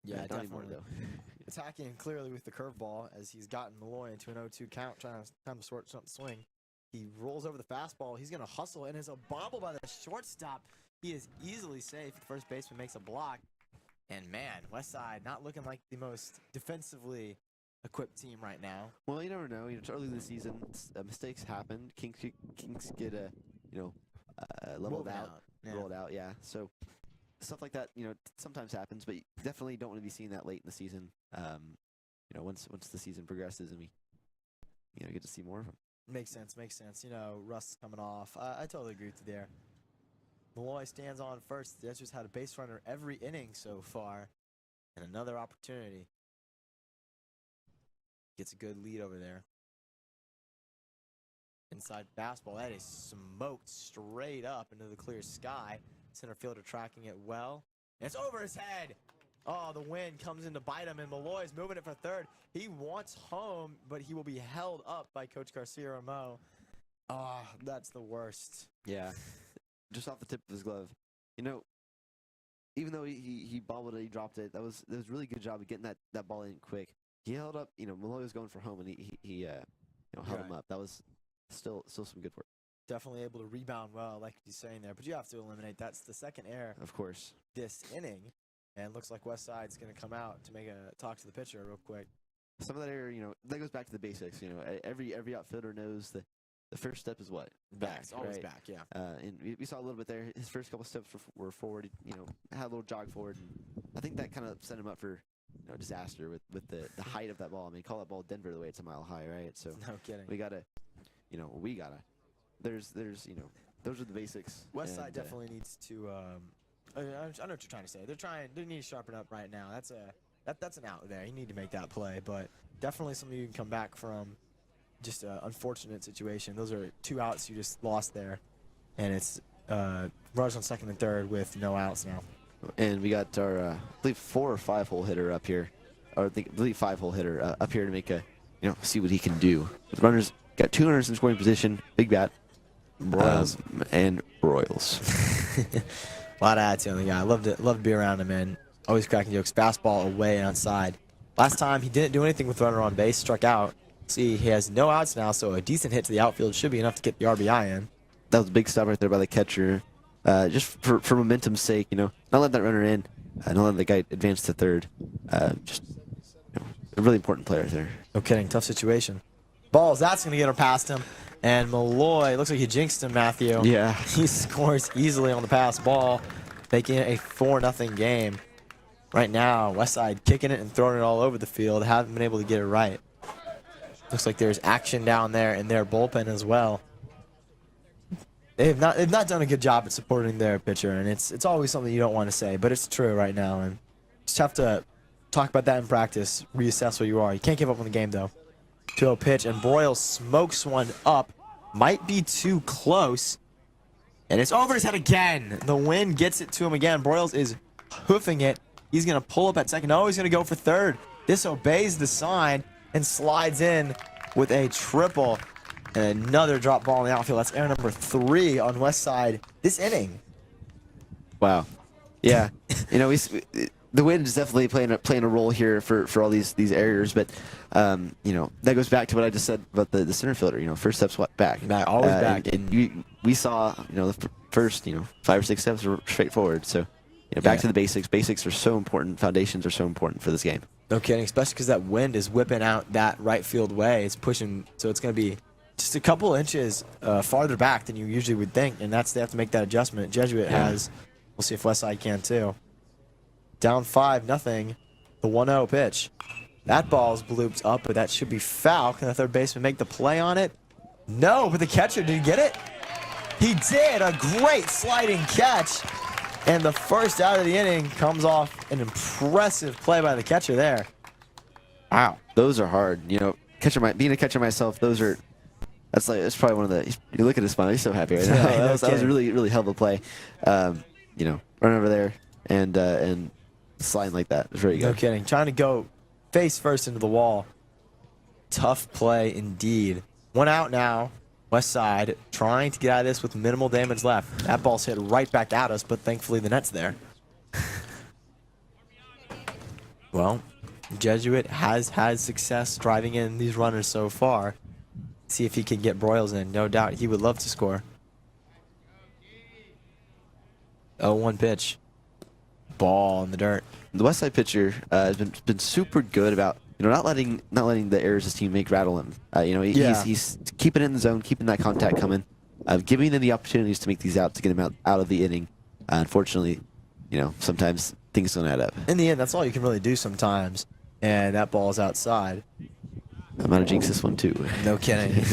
Yeah, not definitely. anymore though. Attacking clearly with the curveball as he's gotten Malloy into an 0-2 count, trying to sort something swing. He rolls over the fastball. He's going to hustle, and is a bobble by the shortstop. He is easily safe. The first baseman makes a block. And man, Westside not looking like the most defensively equipped team right now. Well, you never know. You know, it's early in the season. Mistakes happen. Kinks get leveled out, rolled out. Yeah. So stuff like that, you know, sometimes happens, but you definitely don't want to be seeing that late in the season. You know, once the season progresses and we, you know, get to see more of them. Makes sense. You know, rust's coming off. I totally agree with you there. Malloy stands on first. The Jesuits had a base runner every inning so far. And another opportunity. Gets a good lead over there. Inside fastball. That is smoked straight up into the clear sky. Center fielder tracking it well. And it's over his head. Oh, the wind comes in to bite him, and Malloy's moving it for third. He wants home, but he will be held up by Coach Garcia-Ramo. Oh, that's the worst. Yeah, just off the tip of his glove. You know, even though he bobbled it, he dropped it. That was a really good job of getting that ball in quick. He held up. You know, Malloy was going for home, and he held him up. That was still some good work. Definitely able to rebound well, like he's saying there. But you have to eliminate. That's the second error. Of course. This inning. And looks like Westside's going to come out to make a talk to the pitcher real quick. Some of that error, that goes back to the basics. Every outfielder knows the first step is what? Back. It's always right? back, yeah. And we saw a little bit there. His first couple steps were forward. Had a little jog forward. And I think that kind of set him up for disaster with the height of that ball. I mean, call that ball Denver the way it's a mile high, right? So no kidding. we gotta. There's those are the basics. Westside definitely needs to. I know what you're trying to say. They need to sharpen up right now. That's an out there. You need to make that play, but definitely something you can come back from. Just an unfortunate situation. Those are 2 outs you just lost there, and it's runners on second and third with no outs now. And we got our I believe 4 or 5 hole hitter up here, or I believe 5 hole hitter up here to make see what he can do. The runners got 2 runners in scoring position. Big bat. Royals and Royals. A lot of attitude on the guy. Love to be around him, man. Always cracking jokes. Fastball away and outside. Last time he didn't do anything with runner on base, struck out. See, he has no outs now, so a decent hit to the outfield should be enough to get the RBI in. That was a big stop right there by the catcher. Just for momentum's sake, not let that runner in, not let the guy advance to third. Just a really important player there. No kidding. Tough situation. Balls. That's going to get her past him. And Malloy, looks like he jinxed him, Matthew. Yeah. He scores easily on the pass ball, making it a 4-0 game. Right now, Westside kicking it and throwing it all over the field. Haven't been able to get it right. Looks like there's action down there in their bullpen as well. They've not done a good job at supporting their pitcher, and it's always something you don't want to say, but it's true right now. And just have to talk about that in practice, reassess where you are. You can't give up on the game, though. 2-0 pitch, and Broyles smokes one up. Might be too close. And it's over his head again. The wind gets it to him again. Broyles is hoofing it. He's going to pull up at second. No, he's going to go for third. Disobeys the sign and slides in with a triple. And another drop ball in the outfield. That's error number 3 on Westside this inning. Wow. Yeah. The wind is definitely playing a role here for all these errors, but that goes back to what I just said about the center fielder. First steps back. Always back. And we saw the first 5 or 6 steps were straightforward. So back to the basics. Basics are so important. Foundations are so important for this game. No kidding, especially because that wind is whipping out that right field way. It's pushing, so it's going to be just a couple inches farther back than you usually would think, and they have to make that adjustment. Jesuit has. We'll see if Westside can too. Down 5-0. The 1-0 pitch. That ball's blooped up, but that should be foul. Can the third baseman make the play on it? No, but the catcher, did he get it? He did. A great sliding catch. And the first out of the inning comes off an impressive play by the catcher there. Wow. Those are hard. Being a catcher myself, that's probably one of the, you look at his smile, he's so happy right now. That was a really, really hell of a play. Run over there and sliding like that. It's very good. No kidding. Trying to go face first into the wall. Tough play indeed. 1 out now. Westside trying to get out of this with minimal damage left. That ball's hit right back at us, but thankfully the net's there. Well, Jesuit has had success driving in these runners so far. See if he can get Broyles in. No doubt he would love to score. 0-1 pitch. Ball in the dirt. The Westside pitcher has been super good about not letting the errors his team make rattle him. He's keeping it in the zone, keeping that contact coming, giving them the opportunities to make these outs to get him out of the inning. Unfortunately, sometimes things don't add up. In the end, that's all you can really do sometimes, and that ball's outside. I'm gonna jinx this one too. No kidding.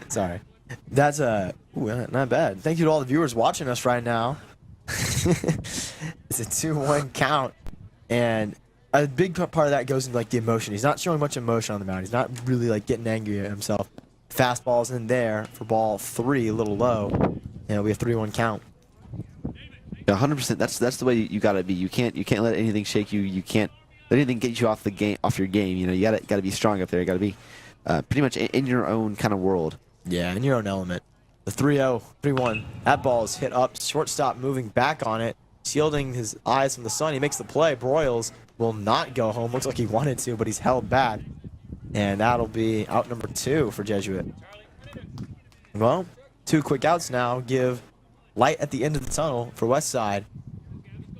Sorry. That's not bad. Thank you to all the viewers watching us right now. It's a 2-1 count, and a big part of that goes into like the emotion. He's not showing much emotion on the mound. He's not really like getting angry at himself. Fastball's in there for ball 3, a little low, and it'll be a 3-1 count. 100%. That's the way you gotta be. You can't let anything shake you. You can't let anything get you off your game. You know, you gotta be strong up there. You gotta be pretty much in your own kind of world. Yeah, in your own element. The 3-0, 3-1. That ball is hit up. Shortstop moving back on it, shielding his eyes from the sun. He makes the play. Broyles will not go home. Looks like he wanted to, but he's held back. And that'll be out number 2 for Jesuit. Well, 2 quick outs now give light at the end of the tunnel for Westside.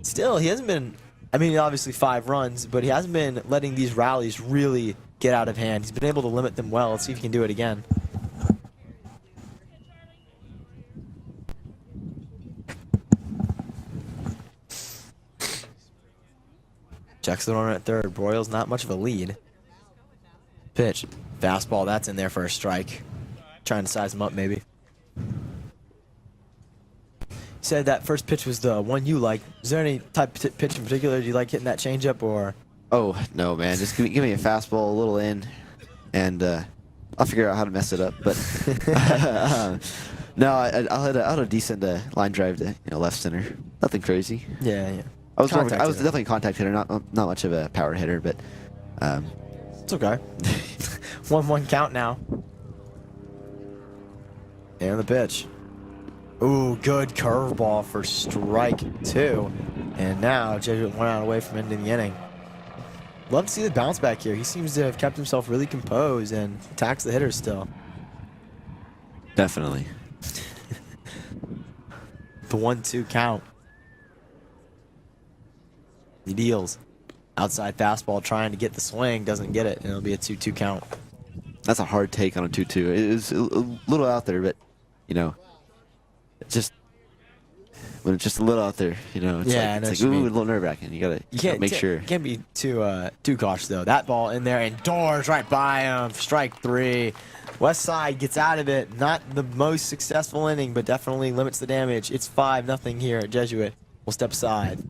Still, he hasn't been, I mean, obviously 5 runs, but he hasn't been letting these rallies really get out of hand. He's been able to limit them well. Let's see if he can do it again. Checks the runner at third. Broyles not much of a lead. Pitch. Fastball, that's in there for a strike. Trying to size him up, maybe. Said that first pitch was the one you like. Is there any type of pitch in particular? Do you like hitting that changeup or? Oh no, man! Just give me a fastball, a little in, and I'll figure out how to mess it up. But no, I'll hit a decent line drive to left center. Nothing crazy. Yeah, yeah. I was definitely a contact hitter, not much of a power hitter, but it's okay. 1-1 count now. And the pitch. Ooh, good curveball for strike 2. And now Jesuit 1 out away from ending the inning. Love to see the bounce back here. He seems to have kept himself really composed and attacks the hitters still. Definitely. The 1-2 count. He deals. Outside fastball trying to get the swing. Doesn't get it. And it'll be a 2-2 count. That's a hard take on a 2-2. It is a little out there, but, just when it's just a little out there, it's like ooh, a little nerve-wracking. You gotta make sure. You can't be too cautious though. That ball in there and doors right by him. Strike 3. Westside gets out of it. Not the most successful inning, but definitely limits the damage. It's 5-0 here at Jesuit. We'll step aside.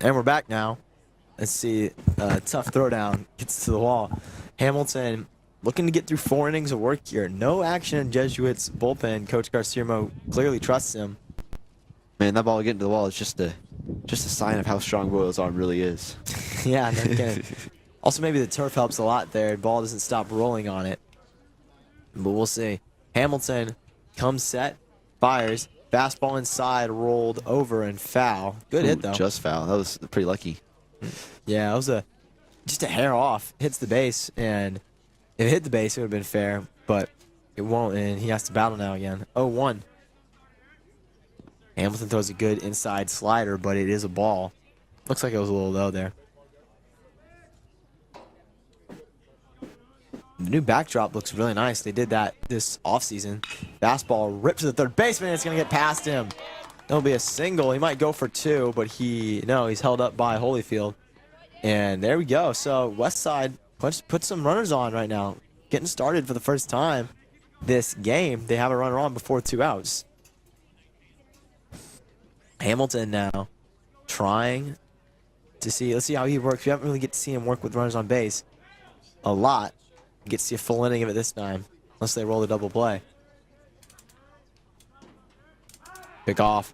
And we're back now. Let's see. Tough throwdown. Gets to the wall. Hamilton looking to get through 4 innings of work here. No action in Jesuits' bullpen. Coach Garcirmo clearly trusts him. Man, that ball getting to the wall is just a sign of how strong Royals' arm really is. Yeah, no kidding. Also, maybe the turf helps a lot there. Ball doesn't stop rolling on it. But we'll see. Hamilton comes set, fires. Fastball inside, rolled over and foul. Good hit, though. Just foul. That was pretty lucky. Yeah, it was just a hair off. Hits the base, and if it hit the base, it would have been fair, but it won't, and he has to battle now again. 0-1. Hamilton throws a good inside slider, but it is a ball. Looks like it was a little low there. The new backdrop looks really nice. They did that this offseason. Fastball ripped to the third baseman. It's going to get past him. There'll be a single. He might go for 2, but he's held up by Holyfield. And there we go. So Westside put some runners on right now. Getting started for the first time this game. They have a runner on before 2 outs. Hamilton now trying to see. Let's see how he works. We haven't really get to see him work with runners on base a lot. Get to see a full inning of it this time, unless they roll the double play. Pick off.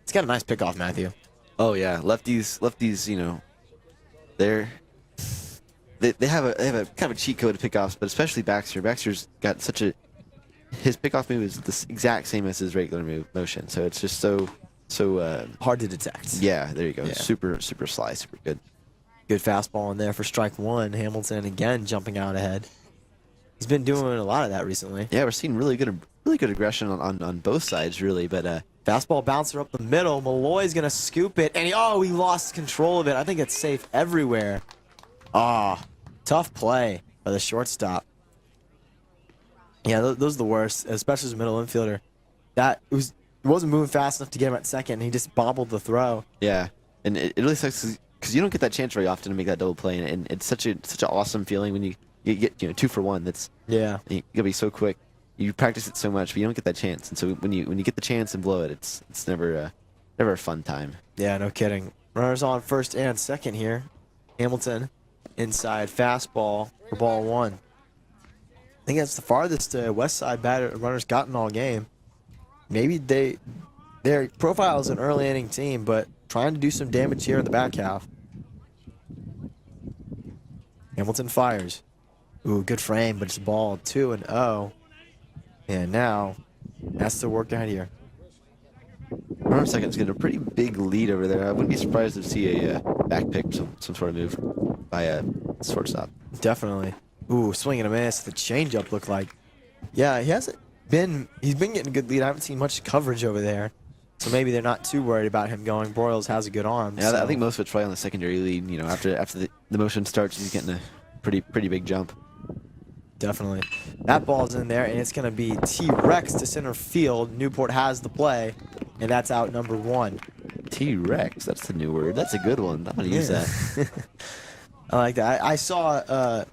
It's got a nice pick off, Matthew. Oh yeah, lefties. You know, they have a kind of a cheat code to pickoffs, but especially Baxter. Baxter's got such a his pickoff move is the exact same as his regular motion, so it's just so hard to detect. Yeah, there you go. Yeah. Super sly, super good. Good fastball in there for strike one. Hamilton again jumping out ahead. He's been doing a lot of that recently. Yeah, we're seeing really good aggression on both sides, really. But fastball bouncer up the middle. Malloy's gonna scoop it, and he lost control of it. I think it's safe everywhere. Tough play by the shortstop. Yeah, those are the worst, especially as a middle infielder. It wasn't moving fast enough to get him at second, and he just bobbled the throw. Yeah, and it really sucks because you don't get that chance very often to make that double play, and it's such an awesome feeling when you get 2 for 1. That's you gotta be so quick. You practice it so much, but you don't get that chance. And so when you get the chance and blow it, it's never a fun time. Yeah, no kidding. Runners on first and second here. Hamilton inside fastball for ball 1. I think that's the farthest Westside batter runners gotten all game. Maybe their profile is an early inning team, but trying to do some damage here in the back half. Hamilton fires. Ooh, good frame, but it's ball 2-0. And now has to work out here. Runner second's getting a pretty big lead over there. I wouldn't be surprised to see a back pick, some sort of move by a shortstop. Definitely. Ooh, swing and a miss. The changeup looked like. Yeah, he's been getting a good lead. I haven't seen much coverage over there. So maybe they're not too worried about him going. Broyles has a good arm. Yeah, so. I think most of it's probably on the secondary lead. You know, after the motion starts, he's getting a pretty big jump. Definitely. That ball's in there, and it's going to be T-Rex to center field. Newport has the play, and that's out number 1. T-Rex, that's the new word. That's a good one. I'm going to use that. I like that. I saw,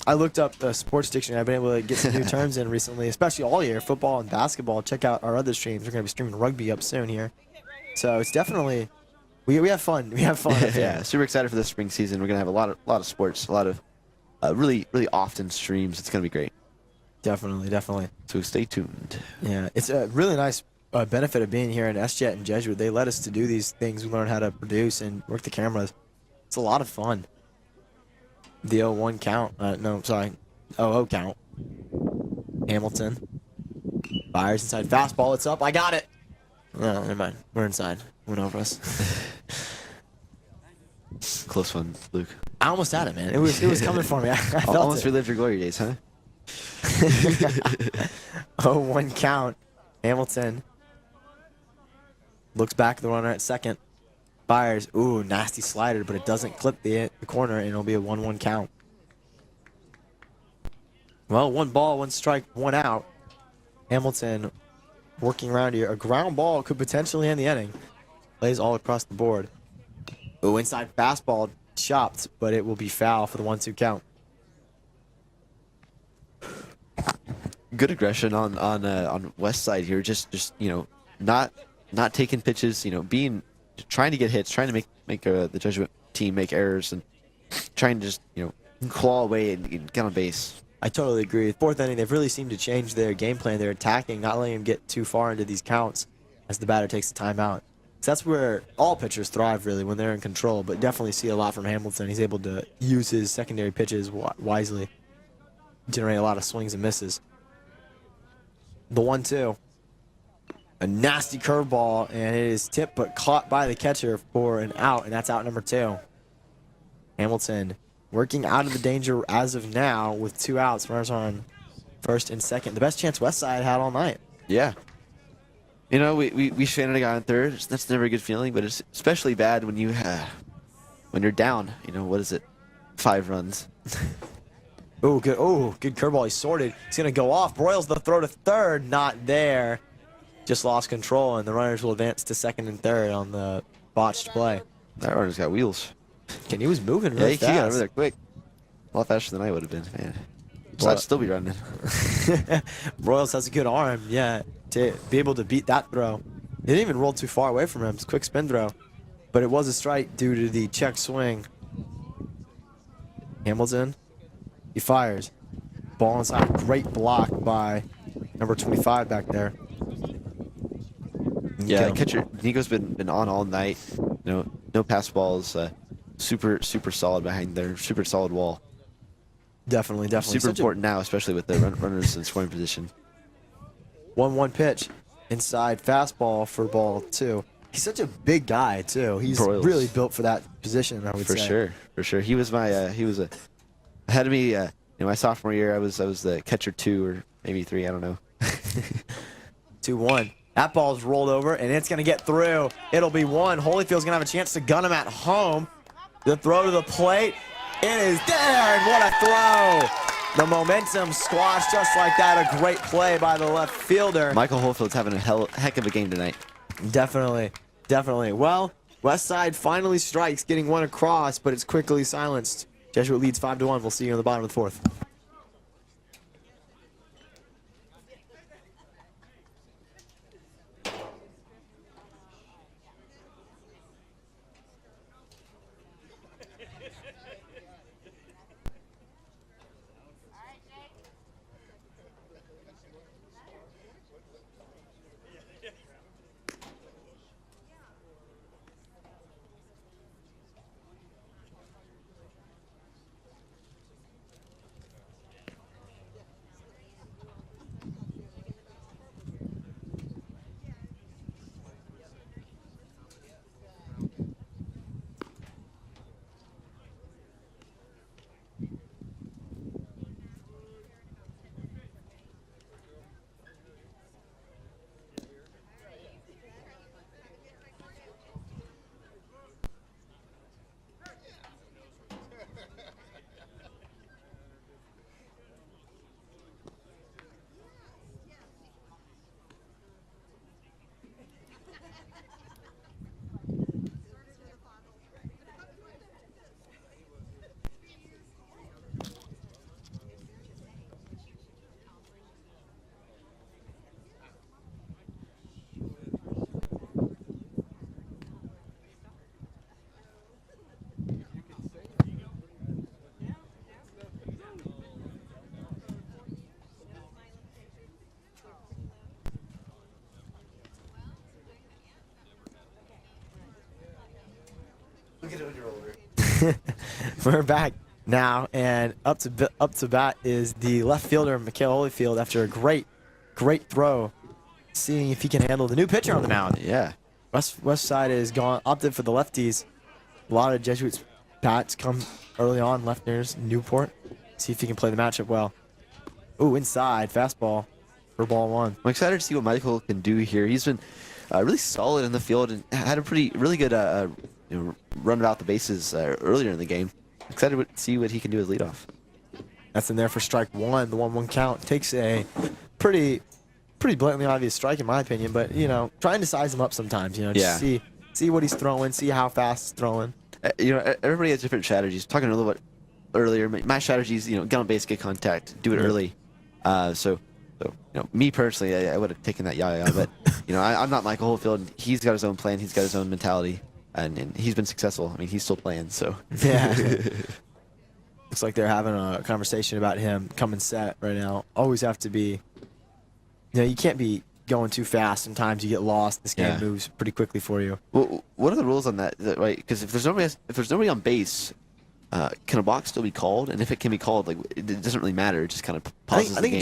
I looked up the sports dictionary. I've been able to get some new terms in recently, especially all year, football and basketball. Check out our other streams. We're going to be streaming rugby up soon here. So it's definitely, we have fun. We have fun. Yeah, super excited for this spring season. We're going to have a lot of sports, a lot of really often streams. It's going to be great. Definitely. So stay tuned. Yeah, it's a really nice benefit of being here in SJet and Jesuit. They let us to do these things. We learn how to produce and work the cameras. It's a lot of fun. The 0-1 count. No, sorry. 0-0 count. Hamilton. Fires inside fastball. It's up. I got it. No, never mind. We're inside. Went over us. Close one, Luke. I almost had it, man. It was coming for me. I felt almost it. relived your glory days, huh? 0-1 count. Hamilton looks back at the runner at second. Fires. Ooh, nasty slider, but it doesn't clip the corner, and it'll be a 1-1 count. Well, 1 ball, 1 strike, 1 out. Hamilton working around here. A ground ball could potentially end the inning. Plays all across the board. Ooh, inside fastball chopped, but it will be foul for the 1-2 count. Good aggression on Westside here. Just not taking pitches. Trying to get hits, trying to make the Jesuit team make errors, and trying to just claw away and get on base. I totally agree. 4th inning, they've really seemed to change their game plan. They're attacking, not letting them get too far into these counts as the batter takes the timeout. So that's where all pitchers thrive, really, when they're in control. But definitely see a lot from Hamilton. He's able to use his secondary pitches wisely, generate a lot of swings and misses. The 1-2. A nasty curveball, and it is tipped but caught by the catcher for an out, and that's out number 2. Hamilton working out of the danger as of now with 2 outs. Runners on first and second. The best chance Westside had all night. Yeah. We stranded a guy on third. That's never a good feeling, but it's especially bad when you're down. What is it? 5 runs. Oh, good. Oh, good curveball. He's sorted. He's gonna go off. Broyles the throw to third. Not there. Just lost control, and the runners will advance to second and third on the botched play. That runner's got wheels. And he was moving Yeah, really he fast. got over there quick. A lot faster than I would have been, man. So I'd still be running. Broyles has a good arm, yeah, to be able to beat that throw. He didn't even roll too far away from him. It's a quick spin throw. but it was a strike due to the check swing. Hamilton, he fires. Ball inside, great block by number 25 back there. Yeah, catcher Nico's been on all night. No pass balls. Super solid behind there. Super solid wall. Definitely. Super important now, especially with the runners in scoring position. 1-1 pitch, inside fastball for ball 2. He's such a big guy too. He's really built for that position, I would say. For sure. He was ahead of me. My sophomore year, I was the catcher 2 or maybe 3. I don't know. 2-1. That ball's rolled over, and it's going to get through. It'll be 1. Holyfield's going to have a chance to gun him at home. The throw to the plate. It is there, and what a throw. The momentum squashed just like that. A great play by the left fielder. Michael Holyfield's having a heck of a game tonight. Definitely. Well, Westside finally strikes, getting 1 across, but it's quickly silenced. Jesuit leads 5-1. We'll see you in the bottom of the 4th. We're back now, and up to bat is the left fielder, Mikhail Holyfield, after a great throw, seeing if he can handle the new pitcher on the mound. Yeah. Westside is opted for the lefties. A lot of Jesuits bats come early on, lefters, Newport. See if he can play the matchup well. Ooh, inside, fastball for ball 1. I'm excited to see what Michael can do here. He's been really solid in the field and had a really good run about the bases earlier in the game. Excited to see what he can do as leadoff. That's in there for strike 1. The 1-1 count takes a pretty blatantly obvious strike in my opinion, but trying to size him up sometimes. Just see what he's throwing, see how fast he's throwing. Everybody has different strategies. Talking a little bit earlier, my strategy is get on base, get contact, do it early. So me personally, I would have taken that but I'm not Michael Holyfield. He's got his own plan. He's got his own mentality. And he's been successful. I mean, he's still playing, so. Yeah. Looks like they're having a conversation about him coming set right now. Always have to be, you can't be going too fast. Sometimes you get lost. This game moves pretty quickly for you. Well, what are the rules on that? Right? Because if there's nobody on base, can a block still be called? And if it can be called, it doesn't really matter. It just kind of pauses the game.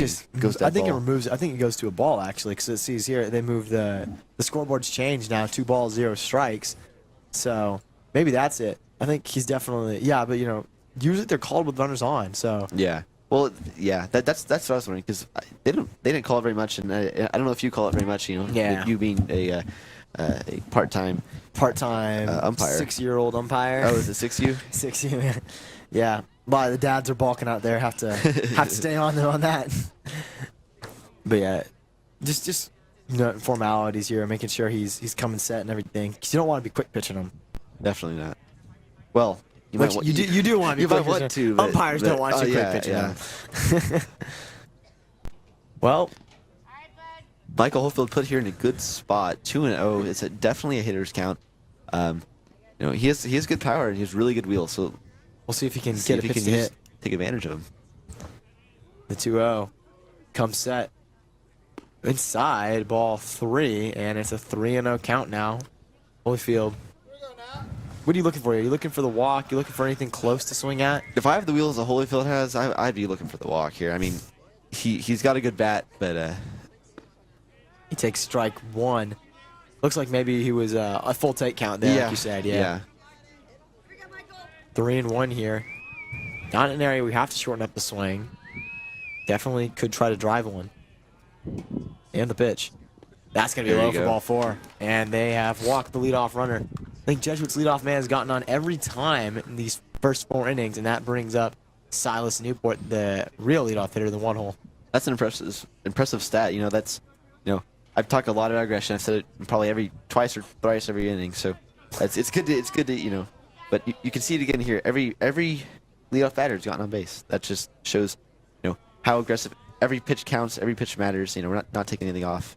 I think it removes. I think it goes to a ball actually, because it sees here they move the scoreboard's changed now. 2 balls, 0 strikes. So maybe that's it. I think he's definitely but usually they're called with runners on. So yeah. Well, yeah. That's what I was wondering, because they didn't call it very much, and I don't know if you call it very much. You being a part-time umpire, 6-year-old umpire. Oh, is it 6U? 6U. Yeah. But the dads are balking out there. Have to stay on them on that. But yeah, just. Formalities here, making sure he's coming set and everything. Because you don't want to be quick pitching him. Definitely not. Well, you do want to be quick pitching. Umpires don't want you quick pitching them. Well, Michael Holyfield put here in a good spot. 2-0. It's definitely a hitter's count. you know, he has good power and he has really good wheels. So We'll see if he can see get if a he pitch can to hit. take advantage of him. The 2-0 comes set. Inside, ball 3, and it's a 3-0 count now. Holyfield. What are you looking for here? Are you looking for the walk? You looking for anything close to swing at? If I have the wheels that Holyfield has, I'd be looking for the walk here. I mean, he's got a good bat, but He takes strike 1. Looks like maybe he was a full take count there, like you said. Yeah. 3-1 here. Not an area we have to shorten up the swing. Definitely could try to drive one. And the pitch. That's going to be There low you for go. ball 4. And they have walked the leadoff runner. I think Jesuit's leadoff man has gotten on every time in these first 4 innings, and that brings up Silas Newport, the real leadoff hitter, the 1 hole. that's an impressive stat. You know, that's, you know, I've talked a lot of aggression. I've said it probably twice or thrice every inning. So it's good to you know, but you can see it again here. Every leadoff batter's gotten on base. That just shows, you know, how aggressive. Every pitch counts. Every pitch matters. You know, we're not taking anything off.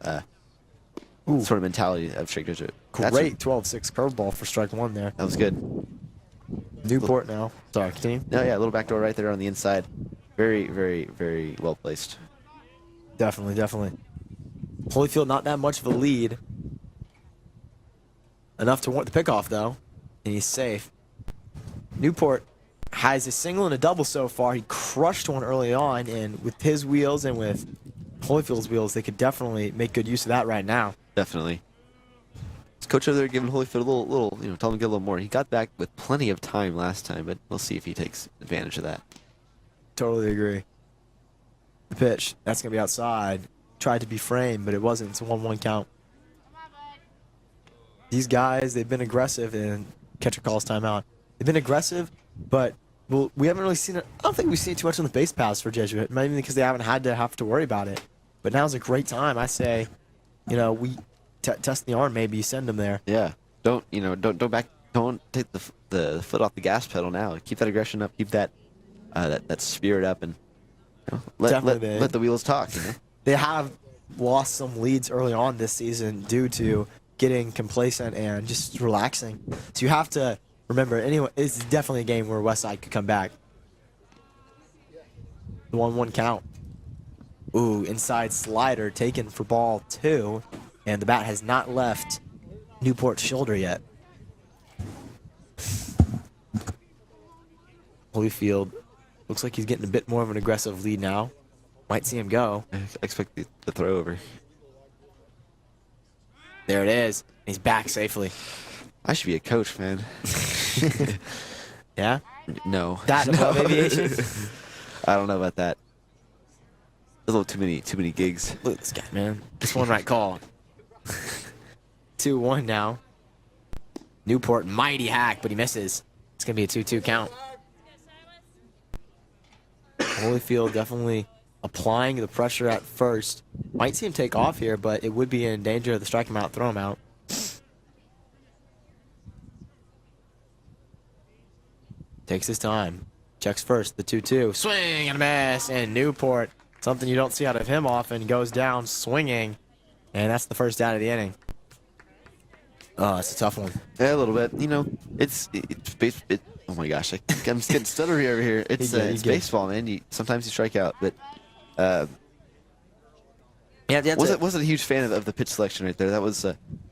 Sort of mentality of straight Jesuit. Great 12-6 curveball for strike 1 there. That was good. Newport now. Sorry, continue. No, yeah, a little backdoor right there on the inside. Very, very, very well placed. Definitely, definitely. Holyfield not that much of a lead. Enough to warrant the pickoff, though. And he's safe. Newport has a single and a double so far. He crushed one early on, and with his wheels and with Holyfield's wheels, they could definitely make good use of that right now. Definitely. Is Coach over there giving Holyfield a little, you know, tell him to get a little more. He got back with plenty of time last time, but we'll see if he takes advantage of that. Totally agree. The pitch, that's going to be outside. Tried to be framed, but it wasn't. It's a 1-1 count. These guys, they've been aggressive, and catcher calls timeout. They've been aggressive, but we haven't really seen it. I don't think we've seen it too much on the base paths for Jesuit, maybe because they haven't had to have to worry about it. But now's a great time. I say, you know, we test the arm. Maybe you send them there. Yeah. Don't take the foot off the gas pedal now. Keep that aggression up. Keep that that spirit up, and you know, let the wheels talk. You know? They have lost some leads early on this season due to getting complacent and just relaxing. So you have to remember, anyway, it's definitely a game where Westside could come back. The 1-1 count. Ooh, inside slider taken for ball 2, and the bat has not left Newport's shoulder yet. Holyfield looks like he's getting a bit more of an aggressive lead now. Might see him go. I expect the throw over. There it is. He's back safely. I should be a coach, man. Yeah? No. That above aviation? I don't know about that. There's a little too many gigs. Look at this guy, man. Just one right call. 2-1 now. Newport, mighty hack, but he misses. It's going to be a 2-2 count. Holyfield definitely applying the pressure at first. Might see him take off here, but it would be in danger of the strike him out, throw him out. Takes his time. Checks first, the 2-2. Swing and a miss, and Newport, something you don't see out of him often, goes down swinging. And that's the first out of the inning. Oh, it's a tough one. Yeah, a little bit. You know, it's oh my gosh, I'm just getting stuttery over here. It's baseball, man. Sometimes you strike out, but wasn't a huge fan of the pitch selection right there. That was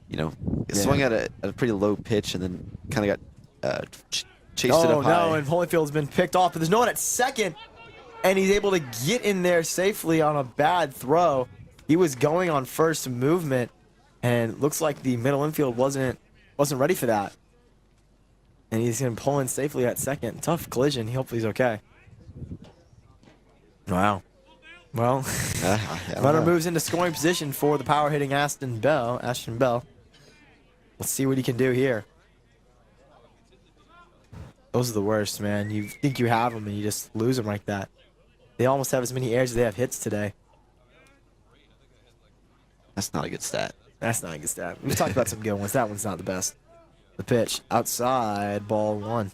you know, it swung at a pretty low pitch and then kind of got chased it up high. Oh no, and Holyfield's been picked off, but there's no one at second, and he's able to get in there safely on a bad throw. He was going on first movement, and looks like the middle infield wasn't ready for that. And he's going to pull in safely at second. Tough collision. Hopefully he's okay. Wow. Well, runner moves into scoring position for the power hitting Ashton Bell. Let's see what he can do here. Those are the worst, man. You think you have them and you just lose them like that. They almost have as many errors as they have hits today. That's not a good stat. That's not a good stat. We've talked about some good ones. That one's not the best. The pitch outside, ball 1.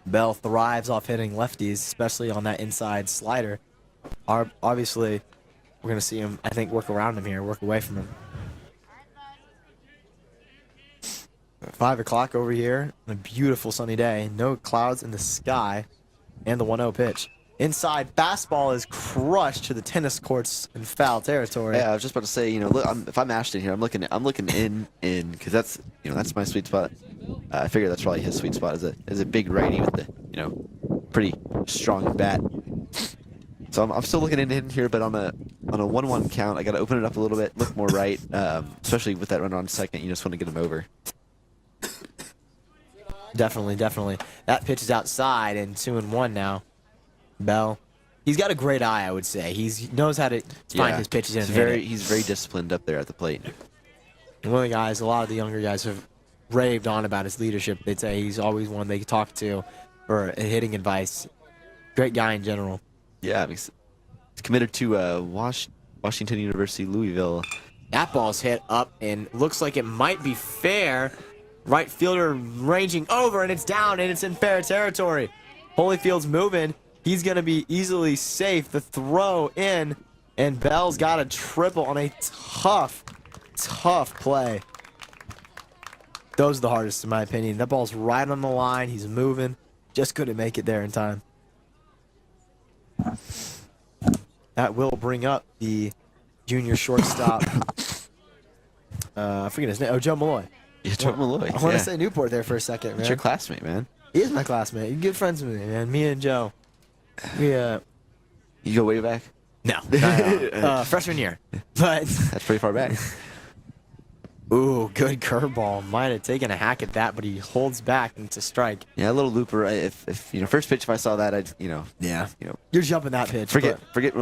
Bell thrives off hitting lefties, especially on that inside slider. Obviously, we're going to see him, I think, work around him here, work away from him. 5 o'clock over here on a beautiful sunny day. No clouds in the sky. And the 1-0 pitch. Inside fastball is crushed to the tennis courts in foul territory. Yeah, I was just about to say, look, if I'm Ashton here, I'm looking in, because that's that's my sweet spot. I figure that's probably his sweet spot as a big righty with the pretty strong bat. So I'm still looking in here, but on a 1-1 count, I got to open it up a little bit, look more right, especially with that runner on second. You just want to get him over. Definitely. That pitch is outside and 2-1 now. Bell, he's got a great eye, I would say. He knows how to find his pitches and he's very disciplined up there at the plate. And one of the guys, a lot of the younger guys have raved on about his leadership. They'd say he's always one they talk to for hitting advice. Great guy in general. Yeah, he's committed to Washington University, Louisville. That ball's hit up and looks like it might be fair. Right fielder ranging over, and it's down, and it's in fair territory. Holyfield's moving. He's going to be easily safe. The throw in, and Bell's got a triple on a tough play. Those are the hardest, in my opinion. That ball's right on the line. He's moving. Just couldn't make it there in time. That will bring up the junior shortstop. I forget his name. Oh, Joe Malloy. Yeah, Joe Malloy. I want to say Newport there for a second, man. It's your classmate, man. He is my classmate. You're good friends with me, man. Me and Joe. We You go way back? No. Freshman year. But That's pretty far back. ooh, good curveball. Might have taken a hack at that, but he holds back and it's a strike. Yeah, a little looper. If first pitch, if I saw that, I'd Yeah. You're jumping that pitch. forget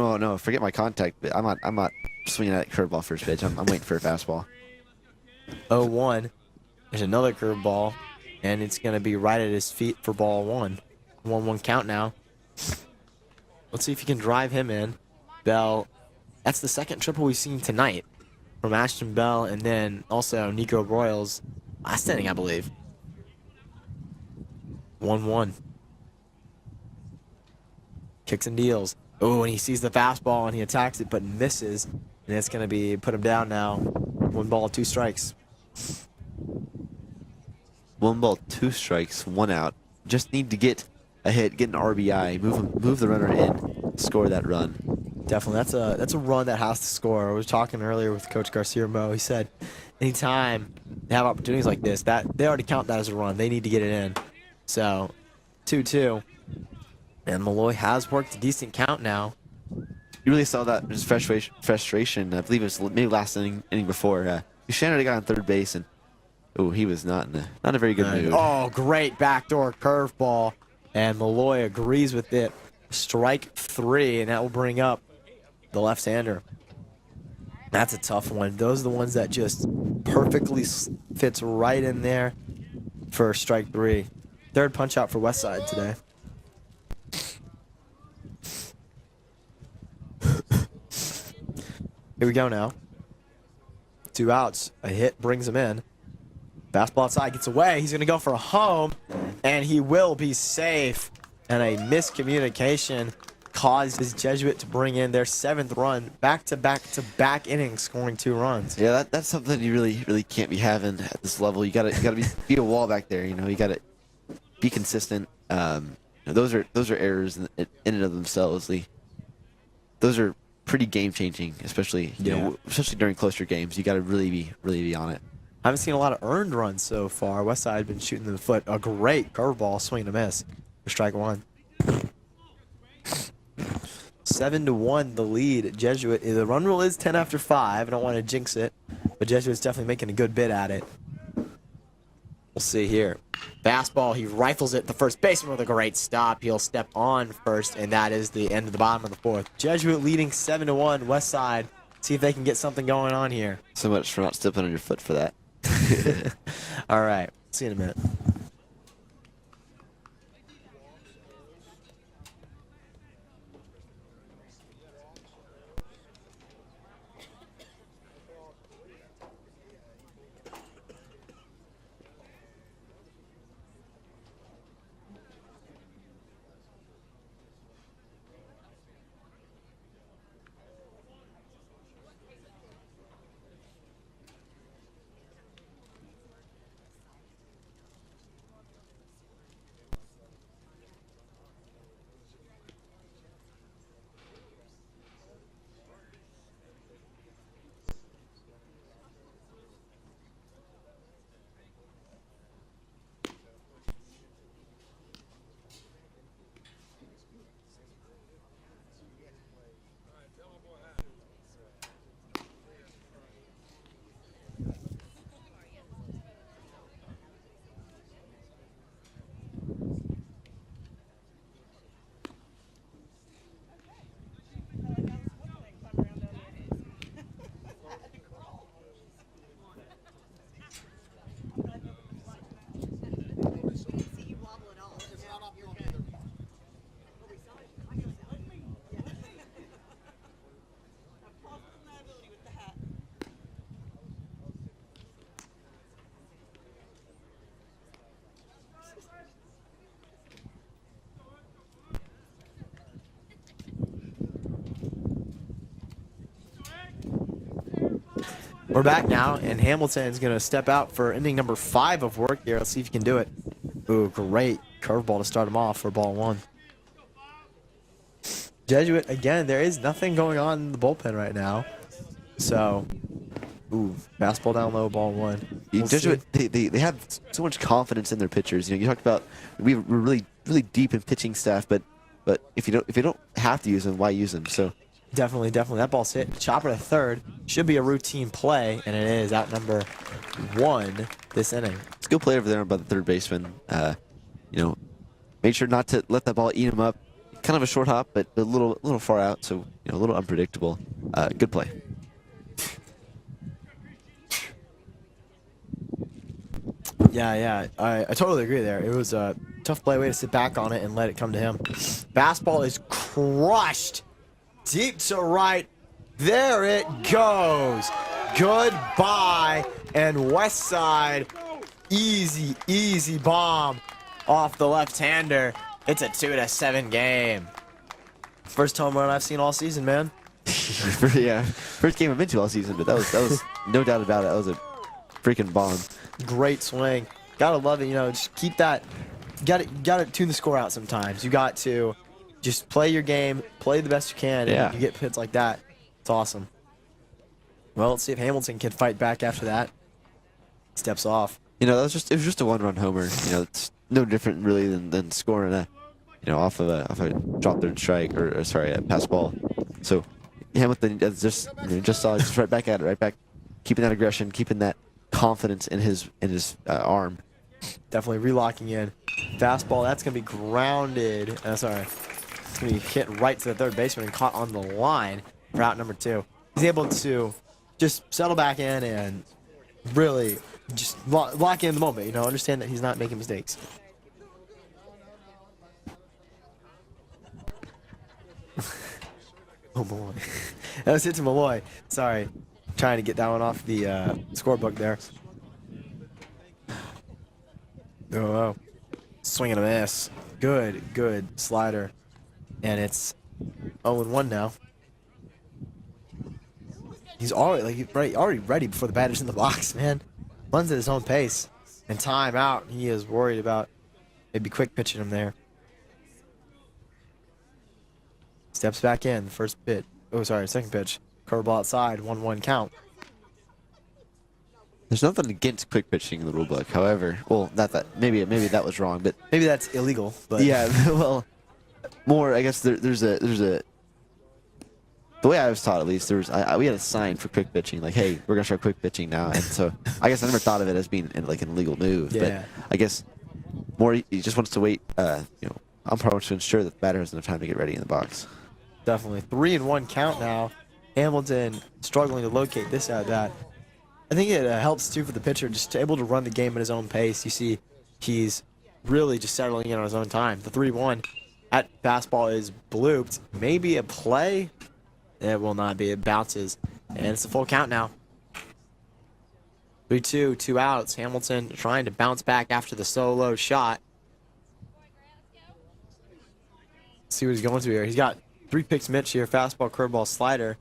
my contact. But I'm not swinging that curveball first pitch. I'm waiting for a fastball. 0-1. There's another curveball, and it's going to be right at his feet for ball 1. 1-1 count now. Let's see if you can drive him in. Bell, that's the second triple we've seen tonight from Ashton Bell, and then also Nico Royals last inning, I believe. 1-1. Kicks and deals. Oh, and he sees the fastball, and he attacks it, but misses. And it's going to be put him down now. 1 ball, 2 strikes. 1 ball, 2 strikes, 1 out. Just need to get a hit, get an RBI, move the runner in, score that run. Definitely, that's a run that has to score. I was talking earlier with Coach Garcia Mo. He said, anytime they have opportunities like this, that they already count that as a run. They need to get it in. So, 2-2, and Malloy has worked a decent count now. You really saw that his frustration. I believe it was maybe last inning before. Shannon got on third base, and he was not in a very good mood. Oh, great backdoor curveball, and Malloy agrees with it. Strike 3, and that will bring up the left-hander. That's a tough one. Those are the ones that just perfectly fits right in there for strike 3. Third punch out for Westside today. Here we go now. 2 outs. A hit brings him in. Fastball outside, gets away. He's going to go for a home, and he will be safe. And a miscommunication caused his Jesuit to bring in their 7th run, back-to-back-to-back innings, scoring 2 runs. Yeah, that's something you really can't be having at this level. You gotta be a wall back there. You gotta be consistent. Those are errors in and of themselves. Those are pretty game changing, especially especially during closer games. You gotta really be on it. I haven't seen a lot of earned runs so far. Westside has been shooting in the foot. A great curveball, swing and a miss for strike 1. 7-1 the lead. Jesuit. The run rule is 10 after 5. I don't want to jinx it, but Jesuit's definitely making a good bid at it. We'll see here. Fastball, he rifles it. The first baseman with a great stop. He'll step on first, and that is the end of the bottom of the 4th. Jesuit leading 7-1. Westside. See if they can get something going on here. So much for not stepping on your foot for that. All right. See you in a minute. We're back now, and Hamilton's going to step out for inning number 5 of work here. Let's see if he can do it. Ooh, great curveball to start him off for ball 1. Jesuit, again, there is nothing going on in the bullpen right now. So, ooh, fastball down low, ball 1. Jesuit, they have so much confidence in their pitchers. You know, you talked about we're really deep in pitching staff, but if you don't have to use them, why use them? So definitely, that ball's hit. Chopper to third should be a routine play, and it is out number 1 this inning. Skill play over there by the third baseman. You know, made sure not to let that ball eat him up. Kind of a short hop, but a little far out, so you know, a little unpredictable. Good play. Yeah, I totally agree there. It was a tough play, way to sit back on it and let it come to him. Fastball is crushed deep to right. There it goes. Goodbye. And Westside, easy bomb off the left-hander. It's a 2-7 game. First home run I've seen all season, man. Yeah, first game I've been to all season, but that was no doubt about it. That was a freaking bomb. Great swing. Gotta love it. You know, just keep that. Gotta tune the score out sometimes. You got to just play your game, play the best you can, Yeah. and you get hits like that. It's awesome. Well, let's see if Hamilton can fight back after that. Steps off. You know, it was just a one-run homer. You know, it's no different really than scoring off of a drop third strike or sorry, a pass ball. So Hamilton just saw just right back at it, right back, keeping that aggression, keeping that confidence in his arm. Definitely relocking in. Fastball, that's gonna be grounded. Sorry, it's gonna be hit right to the third baseman and caught on the line for out number 2. He's able to just settle back in and really just lock in the moment. You know, understand that he's not making mistakes. Oh, Malloy. That was hit to Malloy. Sorry. Trying to get that one off the scorebook there. Oh. Swing and a miss. Good slider. And it's 0-1 now. He's already ready before the batter's in the box, man. Runs at his own pace. And time out. He is worried about maybe quick pitching him there. Steps back in. First pitch. Oh, sorry. Second pitch. Curveball outside. 1-1 count. There's nothing against quick pitching in the rule book. However, well, not that maybe that was wrong, but Maybe that's illegal. But yeah, well, more I guess there's a the way I was taught at least we had a sign for quick pitching like, hey, we're gonna start quick pitching now, and so I guess I never thought of it as being like an illegal move. Yeah. But I guess more he just wants to wait. You know, umpire wants to ensure that the batter has enough time to get ready in the box. Definitely. 3-1 count now. Hamilton struggling to locate this at that. I think it helps too for the pitcher just to able to run the game at his own pace. You see, he's really just settling in on his own time. The 3-1 at fastball is blooped. Maybe a play. It will not be. It bounces, and it's a full count now. 3-2, 2 outs. Hamilton trying to bounce back after the solo shot. See what he's going to here. He's got 3 picks Mitch here, fastball, curveball, slider.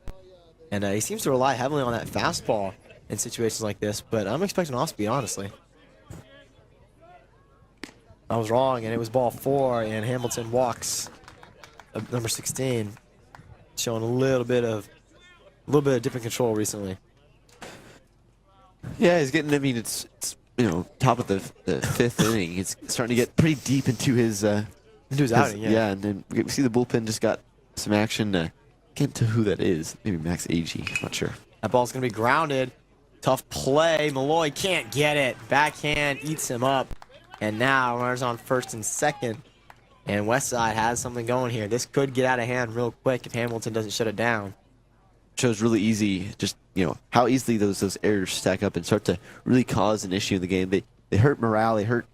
And he seems to rely heavily on that fastball in situations like this, but I'm expecting off speed, honestly. I was wrong, and it was ball 4, and Hamilton walks number 16, showing a little bit of different control recently. Yeah, he's getting. I mean, it's you know, top of the 5th inning. He's starting to get pretty deep into his outing. Yeah, and then we see the bullpen just got some action. Can't tell who that is. Maybe Max Agee. I'm not sure. That ball's gonna be grounded. Tough play. Malloy can't get it. Backhand eats him up. And now runners on first and second. And Westside has something going here. This could get out of hand real quick if Hamilton doesn't shut it down. Shows really easy, just you know how easily those errors stack up and start to really cause an issue in the game. They hurt morale. They hurt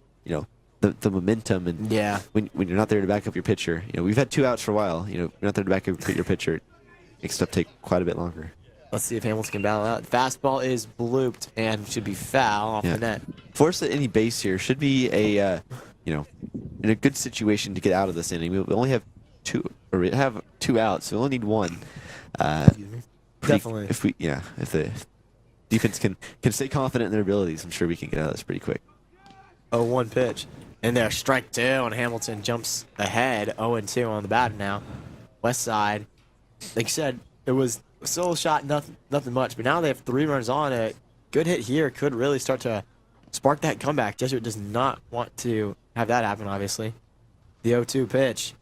the momentum. And yeah, when you're not there to back up your pitcher, we've had 2 outs for a while. You're not there to back up your pitcher. It makes stuff take quite a bit longer. Let's see if Hamilton can battle out. Fastball is blooped and should be foul off the net. Force at any base here should be a in a good situation to get out of this inning. We only have 2 outs, so we only need 1. Definitely. If the defense can stay confident in their abilities, I'm sure we can get out of this pretty quick. 0-1 pitch. And there's strike 2, and Hamilton jumps ahead 0-2 on the bat now. Westside, like you said, it was a solo shot, nothing much. But now they have 3 runners on. A good hit here could really start to spark that comeback. Jesuit does not want to have that happen, obviously. The 0-2 pitch.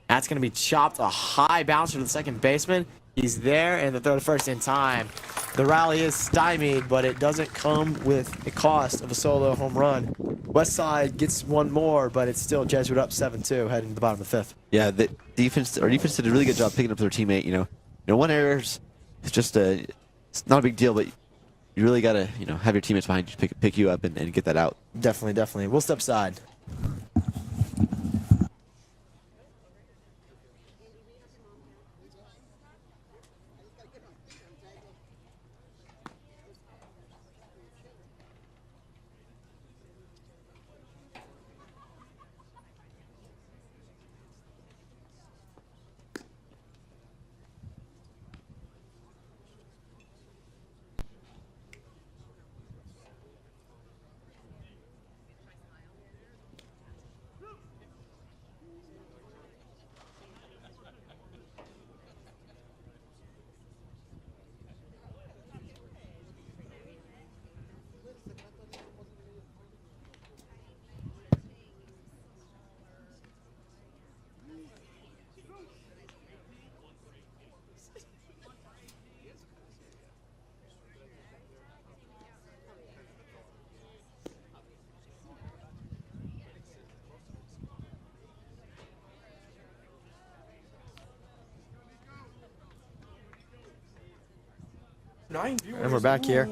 That's going to be chopped. A high bouncer to the second baseman. He's there, and the throw to first in time. The rally is stymied, but it doesn't come with the cost of a solo home run. Westside gets one more, but it's still Jesuit up 7-2 heading to the bottom of the 5th. Yeah, our defense did a really good job picking up their teammate. One error is just it's not a big deal, but you really gotta have your teammates behind you to pick you up and get that out. Definitely. We'll step aside. And we're back here.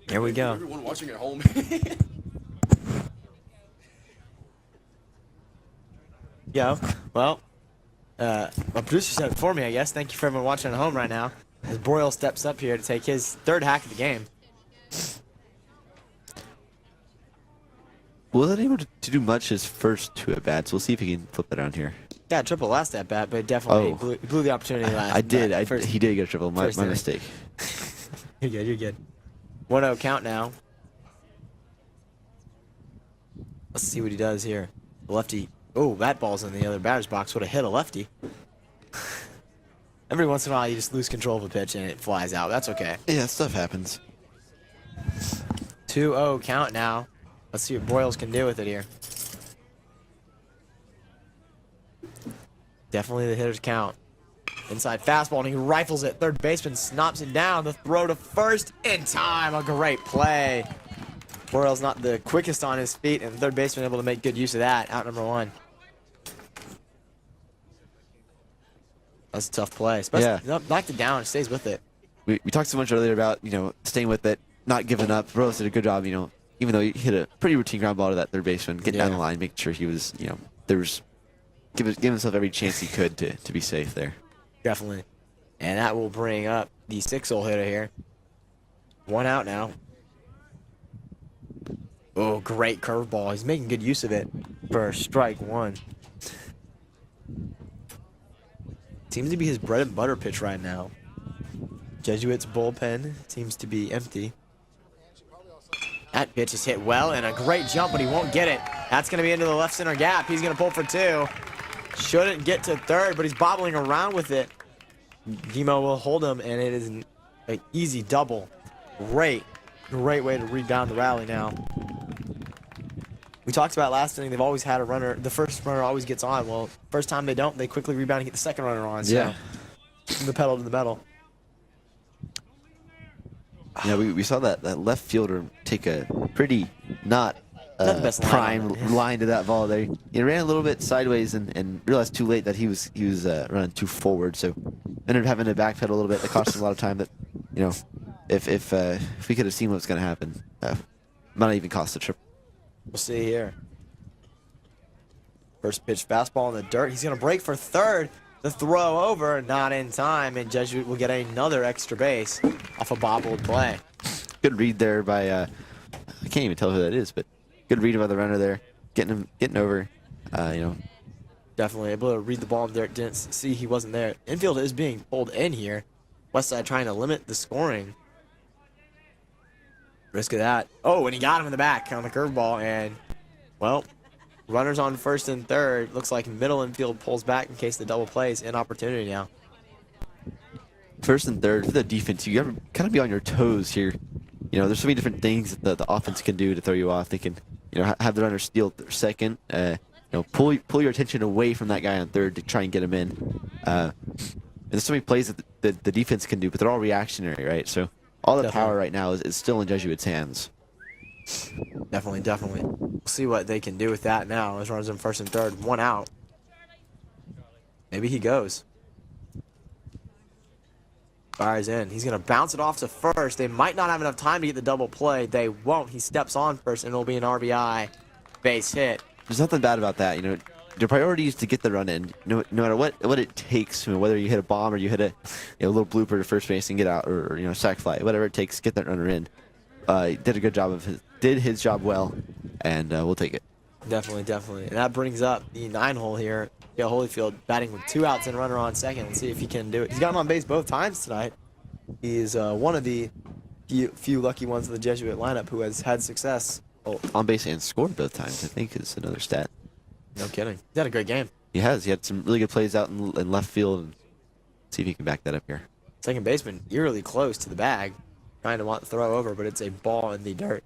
Here we go. Everyone watching at home. Yo, well, my producer said it for me, I guess. Thank you for everyone watching at home right now. As Boyle steps up here to take his 3rd hack of the game. Wasn't able to do much his first 2 at bats. We'll see if he can flip that around here. Yeah, triple last at bat, but definitely blew the opportunity last. He did get a triple. My mistake. You're good. 1-0 count now. Let's see what he does here. The lefty. Oh, that ball's in the other batter's box. Would have hit a lefty. Every once in a while, you just lose control of a pitch and it flies out. That's okay. Yeah, stuff happens. 2-0 count now. Let's see what Broyles can do with it here. Definitely the hitter's count. Inside fastball, and he rifles it. Third baseman snops it down. The throw to first in time. A great play. Broyles not the quickest on his feet, and the third baseman able to make good use of that. Out number 1. That's a tough play. Especially knocked it down and stays with it. We talked so much earlier about staying with it, not giving up. Broyles did a good job. Even though he hit a pretty routine ground ball to that third baseman, getting down the line, making sure he was give himself every chance he could to be safe there. Definitely. And that will bring up the 6-hole hitter here. 1 out now. Oh, great curveball. He's making good use of it for strike 1. Seems to be his bread and butter pitch right now. Jesuits' bullpen seems to be empty. That pitch is hit well, and a great jump, but he won't get it. That's going to be into the left center gap. He's going to pull for 2. Shouldn't get to third, but he's bobbling around with it. Demo will hold him, and it is an easy double. Great way to rebound the rally now. We talked about last inning, they've always had a runner. The first runner always gets on. Well, first time they don't, they quickly rebound and get the second runner on. So, from the pedal to the metal. Yeah, we saw that left fielder take a pretty not prime line to that ball there. He ran a little bit sideways and realized too late that he was running too forward. So ended up having to backpedal a little bit. That cost him a lot of time. That if we could have seen what's going to happen, might not even cost a trip. We'll see here. First pitch fastball in the dirt. He's going to break for third. The throw over, not in time, and Jesuit will get another extra base off a bobbled play. Good read there by I can't even tell who that is, but good read by the runner there, getting over. Definitely able to read the ball in there. Didn't see he wasn't there. Infield is being pulled in here. Westside trying to limit the scoring. Risk of that. Oh, and he got him in the back on the curveball, and, well, runners on first and third. Looks like middle infield pulls back in case the double plays. An opportunity now. First and third for the defense, you gotta kind of be on your toes here. You know, there's so many different things that the offense can do to throw you off. They can, you know, have the runner steal second. You know, pull your attention away from that guy on third to try and get him in. And there's so many plays that the defense can do, but they're all reactionary, right? So all the Definitely. power right now is still in Jesuit's hands. Definitely. We'll see what they can do with that now. As runners in first and third, one out. Maybe he goes. Fires in. He's going to bounce it off to first. They might not have enough time to get the double play. They won't. He steps on first, and it'll be an RBI base hit. There's nothing bad about that. You know, the priority is to get the run in. No matter what it takes. You know, whether you hit a bomb or you hit a little blooper to first base and get out, or you know, sac fly, whatever it takes, get that runner in. He did a good job did his job well, and we'll take it. Definitely. And that brings up the 9-hole here. Yeah, Holyfield batting with 2 outs and a runner on second. Let's see if he can do it. He's got him on base both times tonight. He's one of the few lucky ones of the Jesuit lineup who has had success. Oh, on base and scored both times, I think, is another stat. No kidding. He's had a great game. He has. He had some really good plays out in left field. And see if he can back that up here. Second baseman eerily close to the bag. Trying to want to throw over, but it's a ball in the dirt.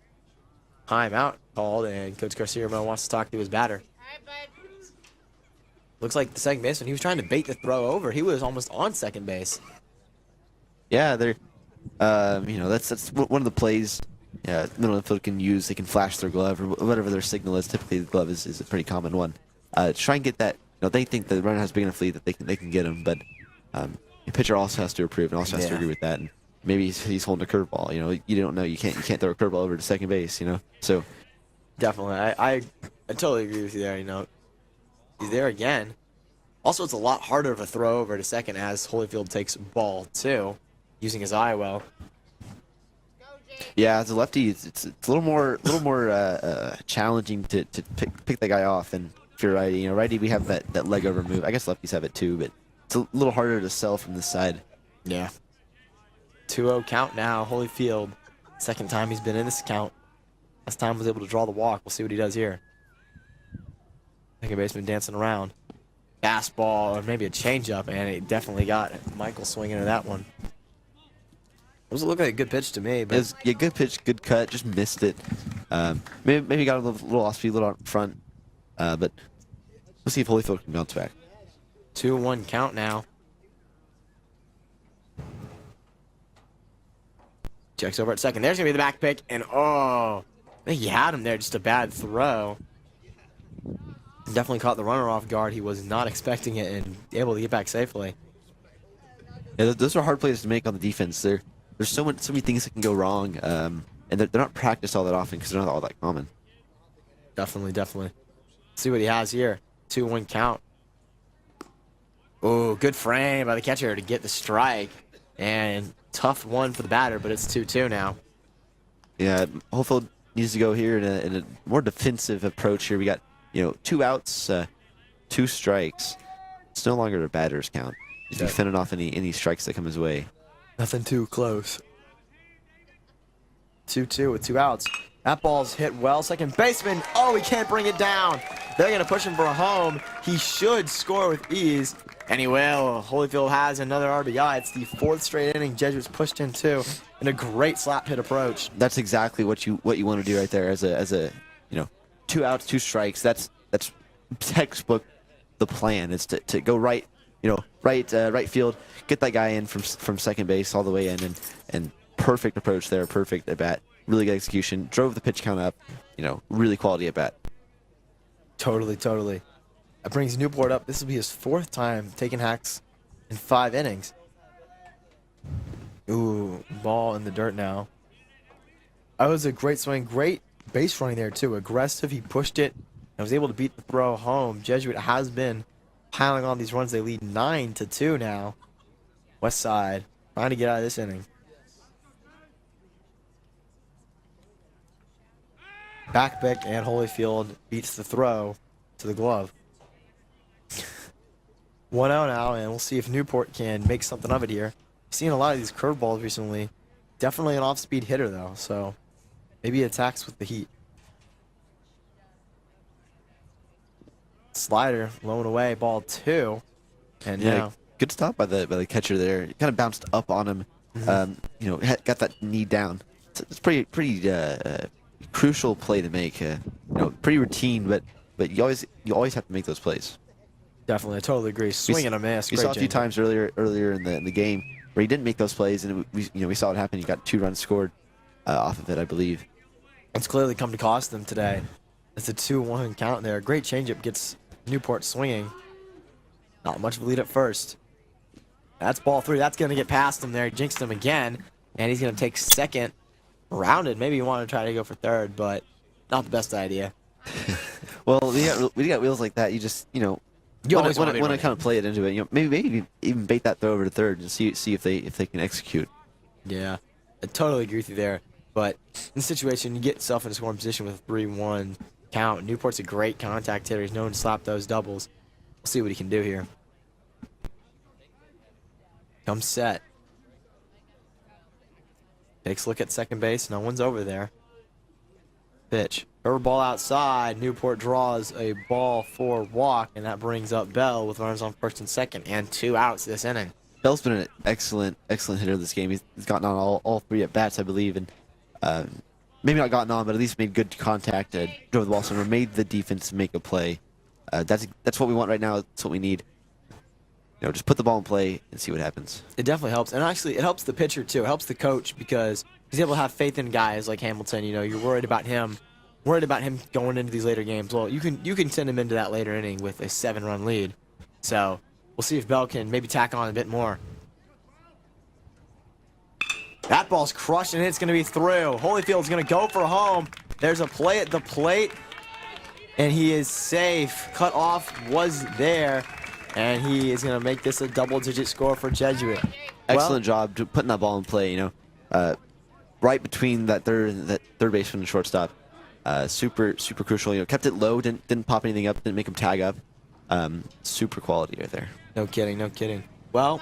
Timeout called, and Coach Garcia wants to talk to his batter. Looks like the second baseman, he was trying to bait the throw over. He was almost on second base. Yeah, they're, you know, that's one of the plays middle infield can use. They can flash their glove or whatever their signal is. Typically, the glove is a pretty common one. Try and get that. You know, they think the runner has big enough lead that they can get him, but the pitcher also has to approve and also has to agree with that. And maybe he's holding a curveball. You know, you don't know. You can't throw a curveball over to second base. You know, so Definitely, I totally agree with you there. You know, he's there again. Also, it's a lot harder of a throw over to second as Holyfield takes ball 2, using his eye well. yeah, as a lefty, it's a little more challenging to pick that guy off. And if you're righty, you know, righty we have that leg over move. I guess lefties have it too, but it's a little harder to sell from this side. Yeah. 2-0 count now. Holyfield, second time he's been in this count. Last time was able to draw the walk. We'll see what he does here. Second baseman dancing around. Fastball or maybe a changeup, and it definitely got Michael swinging into that one. Doesn't look like a good pitch to me, but It was, yeah, good pitch, good cut, just missed it. Maybe got a little off speed, a little out front, but we'll see if Holyfield can bounce back. 2-1 count now. Checks over at second. There's going to be the back pick, and oh, I think he had him there, just a bad throw. Definitely caught the runner off guard. He was not expecting it and able to get back safely. Yeah, those are hard plays to make on the defense. There's so many things that can go wrong, and they're not practiced all that often because they're not all that common. Definitely. See what he has here. 2-1 count. Oh, good frame by the catcher to get the strike. And tough one for the batter, but it's 2-2 now. Yeah, Holyfield needs to go here in a more defensive approach here. We got, you know, 2 outs, 2 strikes. It's no longer a batter's count. He's fending off any strikes that come his way. Nothing too close. 2-2 with 2 outs. That ball's hit well. Second baseman. Oh, he can't bring it down. They're going to push him for a home. He should score with ease. And he will. Holyfield has another RBI. It's the 4th straight inning Jesuits pushed into in a great slap hit approach. That's exactly what you want to do right there as a you know, 2 outs, 2 strikes. That's textbook the plan. It's to go right, you know, right field, get that guy in from second base all the way in, and perfect approach there, perfect at bat, really good execution, drove the pitch count up, you know, really quality at bat. Totally. That brings Newport up. This will be his 4th time taking hacks in 5 innings. Ooh, ball in the dirt now. That was a great swing, great base running there too. Aggressive, he pushed it and was able to beat the throw home. Jesuit has been piling on these runs. They lead 9-2 now. Westside trying to get out of this inning. Backbeck and Holyfield beats the throw to the glove. 1-0 now, and we'll see if Newport can make something of it here. Seen a lot of these curveballs recently. Definitely an off-speed hitter though, so maybe he attacks with the heat. Slider, low and away, ball 2. And Yeah, now, good stop by the catcher there. It kind of bounced up on him. You know, got that knee down. It's pretty crucial play to make. You know, pretty routine, but you always have to make those plays. definitely, I totally agree. Swing and a miss. We Great saw a few changeup. times earlier in the game where he didn't make those plays, and we saw it happen. He got 2 runs scored off of it, I believe. It's clearly come to cost them today. It's a 2-1 count there. Great changeup gets Newport swinging. Not much of a lead at first. That's ball 3. That's going to get past him there. He jinxed him again, and he's going to take second. Rounded. Maybe you want to try to go for third, but not the best idea. Well, we got wheels like that. You just You want always to wanna be running. kind of play it into it. You know, maybe even bait that throw over to third and see if they can execute. Yeah, I totally agree with you there. But in this situation, you get yourself in a scoring position with a 3-1 count. Newport's a great contact hitter. He's known to slap those doubles. We'll see what he can do here. Comes set. Takes a look at second base. No one's over there. Pitch. Curveball outside. Newport draws a ball for walk, and that brings up Bell with runners on first and second, and 2 outs this inning. Bell's been an excellent hitter this game. He's gotten on all 3 at bats, I believe, and maybe not gotten on, but at least made good contact, drove the ball somewhere, made the defense make a play. That's what we want right now. That's what we need. You know, just put the ball in play and see what happens. It definitely helps, and actually, it helps the pitcher too. It helps the coach because he's able to have faith in guys like Hamilton. You know, you're worried about him going into these later games. Well, you can send him into that later inning with a 7-run lead. So we'll see if Bell can maybe tack on a bit more. That ball's crushed, and it's going to be through. Holyfield's going to go for home. There's a play at the plate, and he is safe. Cut off was there, and he is going to make this a double-digit score for Jesuit. Excellent job putting that ball in play. You know, right between that third baseman and shortstop. Super crucial. You know, kept it low, didn't pop anything up, didn't make him tag up. Super quality right there. No kidding, no kidding. Well,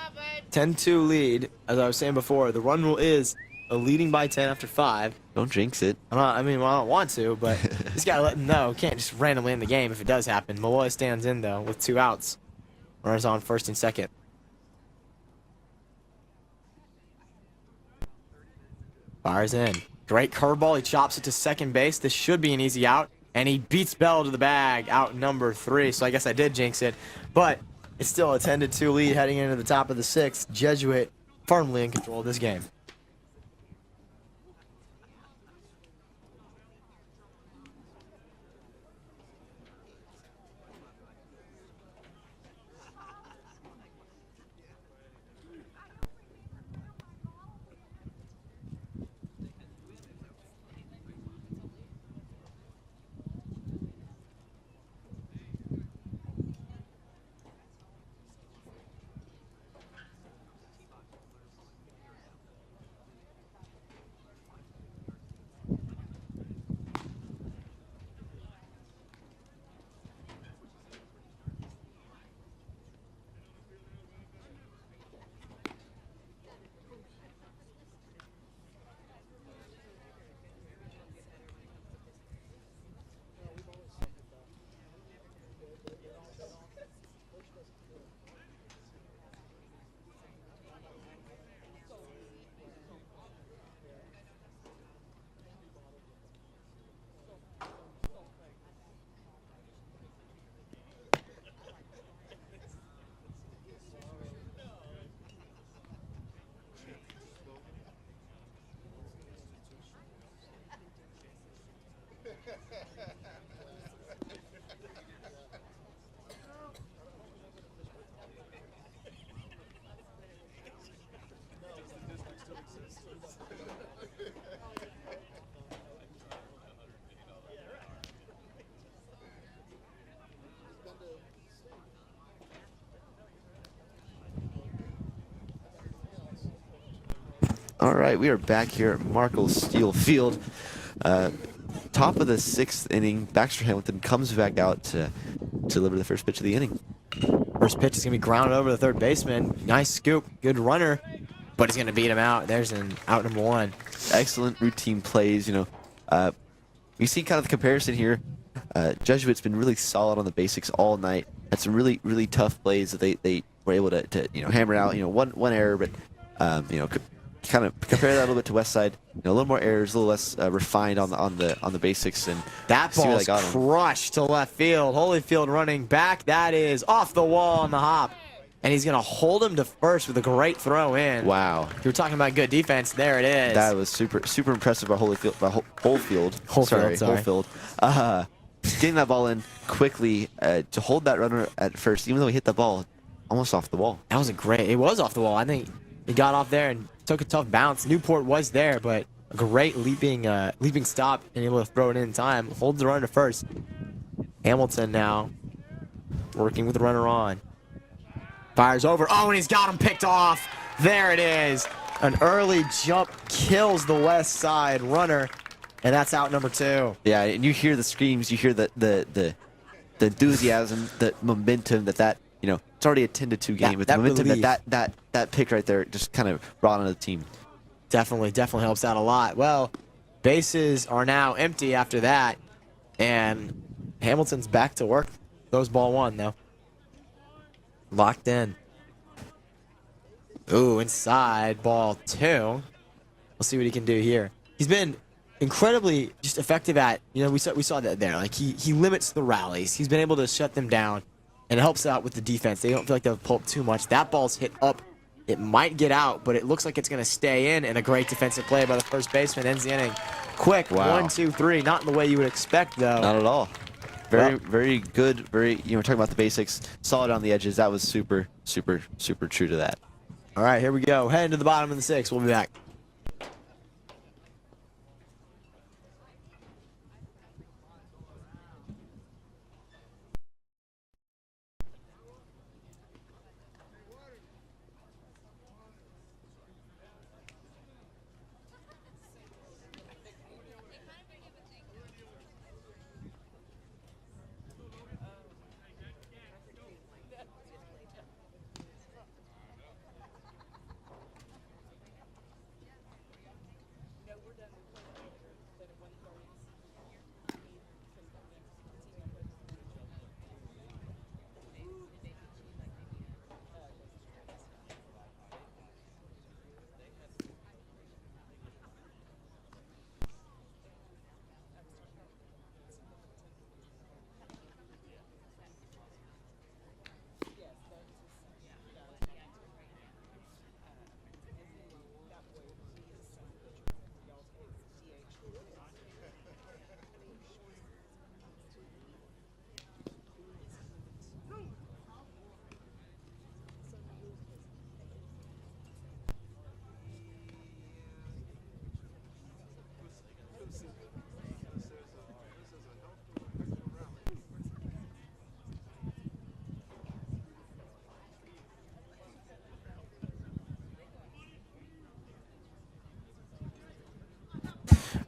10-2 lead. As I was saying before, the run rule is a leading by 10 after 5. Don't jinx it. I mean, well, I don't want to, but just gotta let them know. Can't just randomly end the game if it does happen. Malloy stands in though with 2 outs. Runners on first and second. Fires in. Great curveball. He chops it to second base. This should be an easy out. And he beats Bell to the bag, out number 3. So I guess I did jinx it. But it's still a 10-2 lead heading into the top of the 6th. Jesuit firmly in control of this game. All right, we are back here at Markle Steel Field. Top of the 6th inning, Baxter Hamilton comes back out to deliver the first pitch of the inning. First pitch is going to be grounded over the third baseman. Nice scoop. Good runner. but he's going to beat him out. There's an out number 1. Excellent routine plays. You see kind of the comparison here. Jesuit's been really solid on the basics all night. Had some really, really tough plays that they were able to hammer out. One error, but kind of compare that a little bit to Westside. A little more errors, a little less refined on the basics, and that ball's crushed to left field. Holyfield running back. That is off the wall on the hop, and he's gonna hold him to first with a great throw in. Wow! You were talking about good defense. There it is. That was super impressive by Holyfield. Getting that ball in quickly to hold that runner at first, even though he hit the ball almost off the wall. That was it was off the wall. I think he got off there and took a tough bounce. Newport was there, but a great leaping stop and able to throw it in time. Holds the runner to first. Hamilton now working with the runner on. Fires over. Oh, and he's got him picked off. There it is. An early jump kills the Westside runner, and that's out number 2. Yeah, and you hear the screams, you hear the enthusiasm, the momentum that it's already a 10-2 game, but the momentum that pick right there just kind of brought on the team. Definitely helps out a lot. Well, bases are now empty after that, and Hamilton's back to work. Throws ball 1 though. Locked in. Ooh, inside ball 2. We'll see what he can do here. He's been incredibly just effective at, we saw that there. Like he limits the rallies. He's been able to shut them down, and it helps out with the defense. They don't feel like they'll pull up too much. That ball's hit up. It might get out, but it looks like it's going to stay in, and a great defensive play by the first baseman ends the inning. Quick, wow. 1, 2, 3. Not in the way you would expect, though. Not at all. Very good. Very, we're talking about the basics. Solid on the edges. That was super true to that. All right, here we go. Heading to the bottom of the 6th. We'll be back.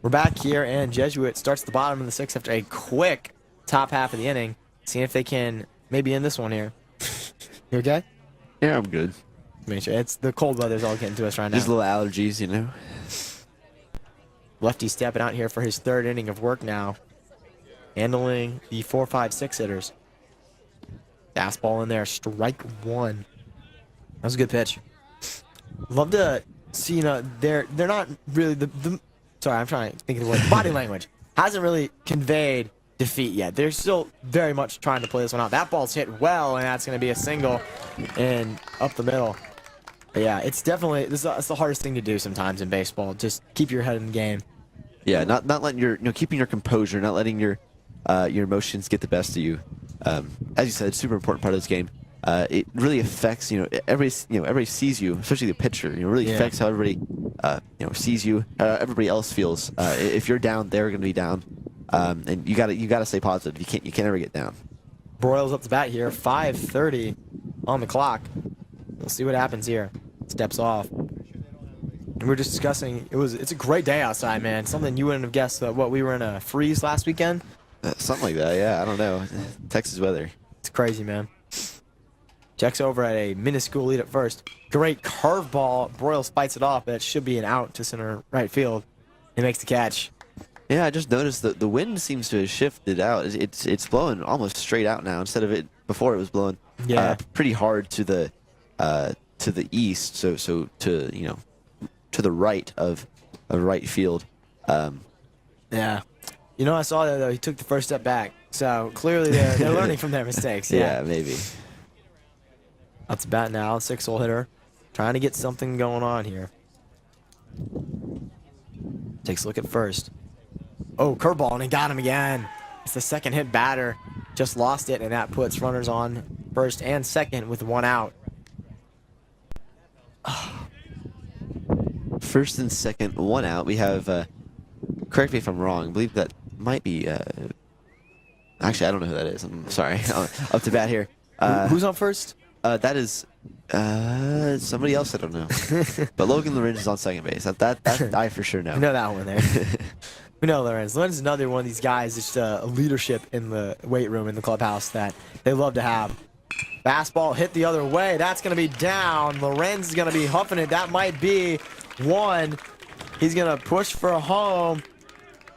We're back here, and Jesuit starts the bottom of the 6th after a quick top half of the inning. Seeing if they can maybe end this one here. You okay? Yeah, I'm good. Make sure it's the cold weather's all getting to us right now. Just little allergies, Lefty stepping out here for his 3rd inning of work now. Handling the 4, 5, 6 hitters. Fastball in there, strike 1. That was a good pitch. Love to see, they're not really sorry, I'm trying to think of the word. Body language hasn't really conveyed defeat yet. They're still very much trying to play this one out. That ball's hit well, and that's going to be a single and up the middle. But yeah, it's definitely it's the hardest thing to do sometimes in baseball. Just keep your head in the game. Yeah, not letting keeping your composure, not letting your emotions get the best of you. As you said, super important part of this game. It really affects everybody sees you, especially the pitcher. It really affects how everybody sees you, how everybody else feels. If you're down, they're going to be down, and you gotta stay positive. You can't ever get down. Broyles up to bat here, 5:30 on the clock. We'll see what happens here. Steps off. And we're just discussing. It's a great day outside, man. Something you wouldn't have guessed. What, we were in a freeze last weekend? Something like that. Yeah, I don't know. Texas weather. It's crazy, man. Checks over at a minuscule lead at first. Great curveball. Broyles fights it off, but it should be an out to center right field. He makes the catch. Yeah, I just noticed that the wind seems to have shifted out. It's blowing almost straight out now instead of it before it was blowing pretty hard to the east. So to to the right of right field. Yeah. You know, I saw that though. He took the first step back. So clearly they're learning from their mistakes. Yeah, maybe. That's a bat now, 6-hole hitter. Trying to get something going on here. Takes a look at first. Oh, curveball, and he got him again. It's the second hit batter. Just lost it, and that puts runners on first and second with 1 out. First and second, 1 out. We have, correct me if I'm wrong, I believe that might be, actually, I don't know who that is. I'm sorry. Up to bat here. Who's on first? That is somebody else I don't know. But Logan Lorenz is on second base. That I for sure know. We know that one there. We know Lorenz. Lorenz is another one of these guys, just a leadership in the weight room, in the clubhouse that they love to have. Fastball hit the other way. That's going to be down. Lorenz is going to be huffing it. That might be one. He's going to push for a home.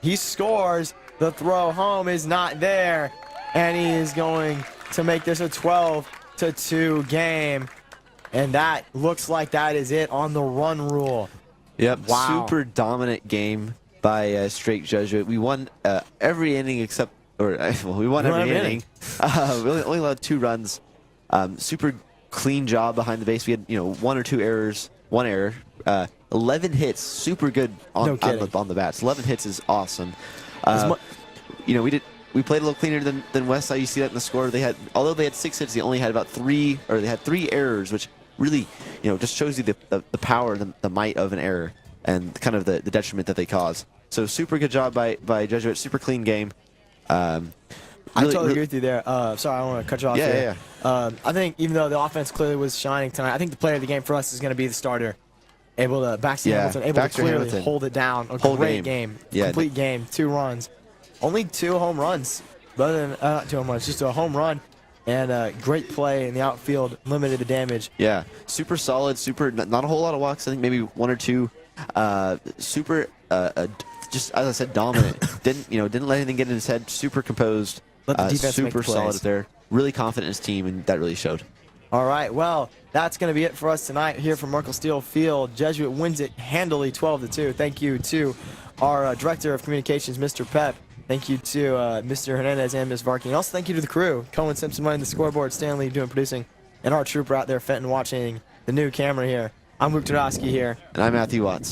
He scores. The throw home is not there. And he is going to make this a 12-2 game. And that looks like that is it on the run rule. Yep. Wow. Super dominant game by Straight Jesuit. We won every inning except, or well, we won every inning. We only allowed 2 runs. Super clean job behind the base. We had 1 or 2 errors, 1 error. 11 hits, super good on the bats. 11 hits is awesome. We played a little cleaner than Westside. You see that in the score. Although they had 6 hits, they only had about 3 errors, which really just shows you the power, the might of an error, and kind of the detriment that they cause. So super good job by Jesuit. Super clean game. I totally agree with you there. Sorry, I don't want to cut you off here. I think even though the offense clearly was shining tonight, I think the player of the game for us is going to be the starter. Baxter Hamilton, able to clearly hold it down. A great game. Complete game. 2 runs. Only 2 home runs. Rather than not 2 home runs, just a home run. And great play in the outfield, limited the damage. Yeah, super solid, not a whole lot of walks. I think maybe 1 or 2. Super, just as I said, dominant. Didn't let anything get in his head. Super composed. Let the defense make super solid there. Really confident in his team, and that really showed. All right, well, that's going to be it for us tonight here from Merkel Steel Field. Jesuit wins it handily, 12-2. Thank you to our Director of Communications, Mr. Pep. Thank you to Mr. Hernandez and Ms. Varkey. And also thank you to the crew. Cohen Simpson running the scoreboard, Stanley doing producing, and our trooper out there, Fenton, watching the new camera here. I'm Luke Tadowski here. And I'm Matthew Watts.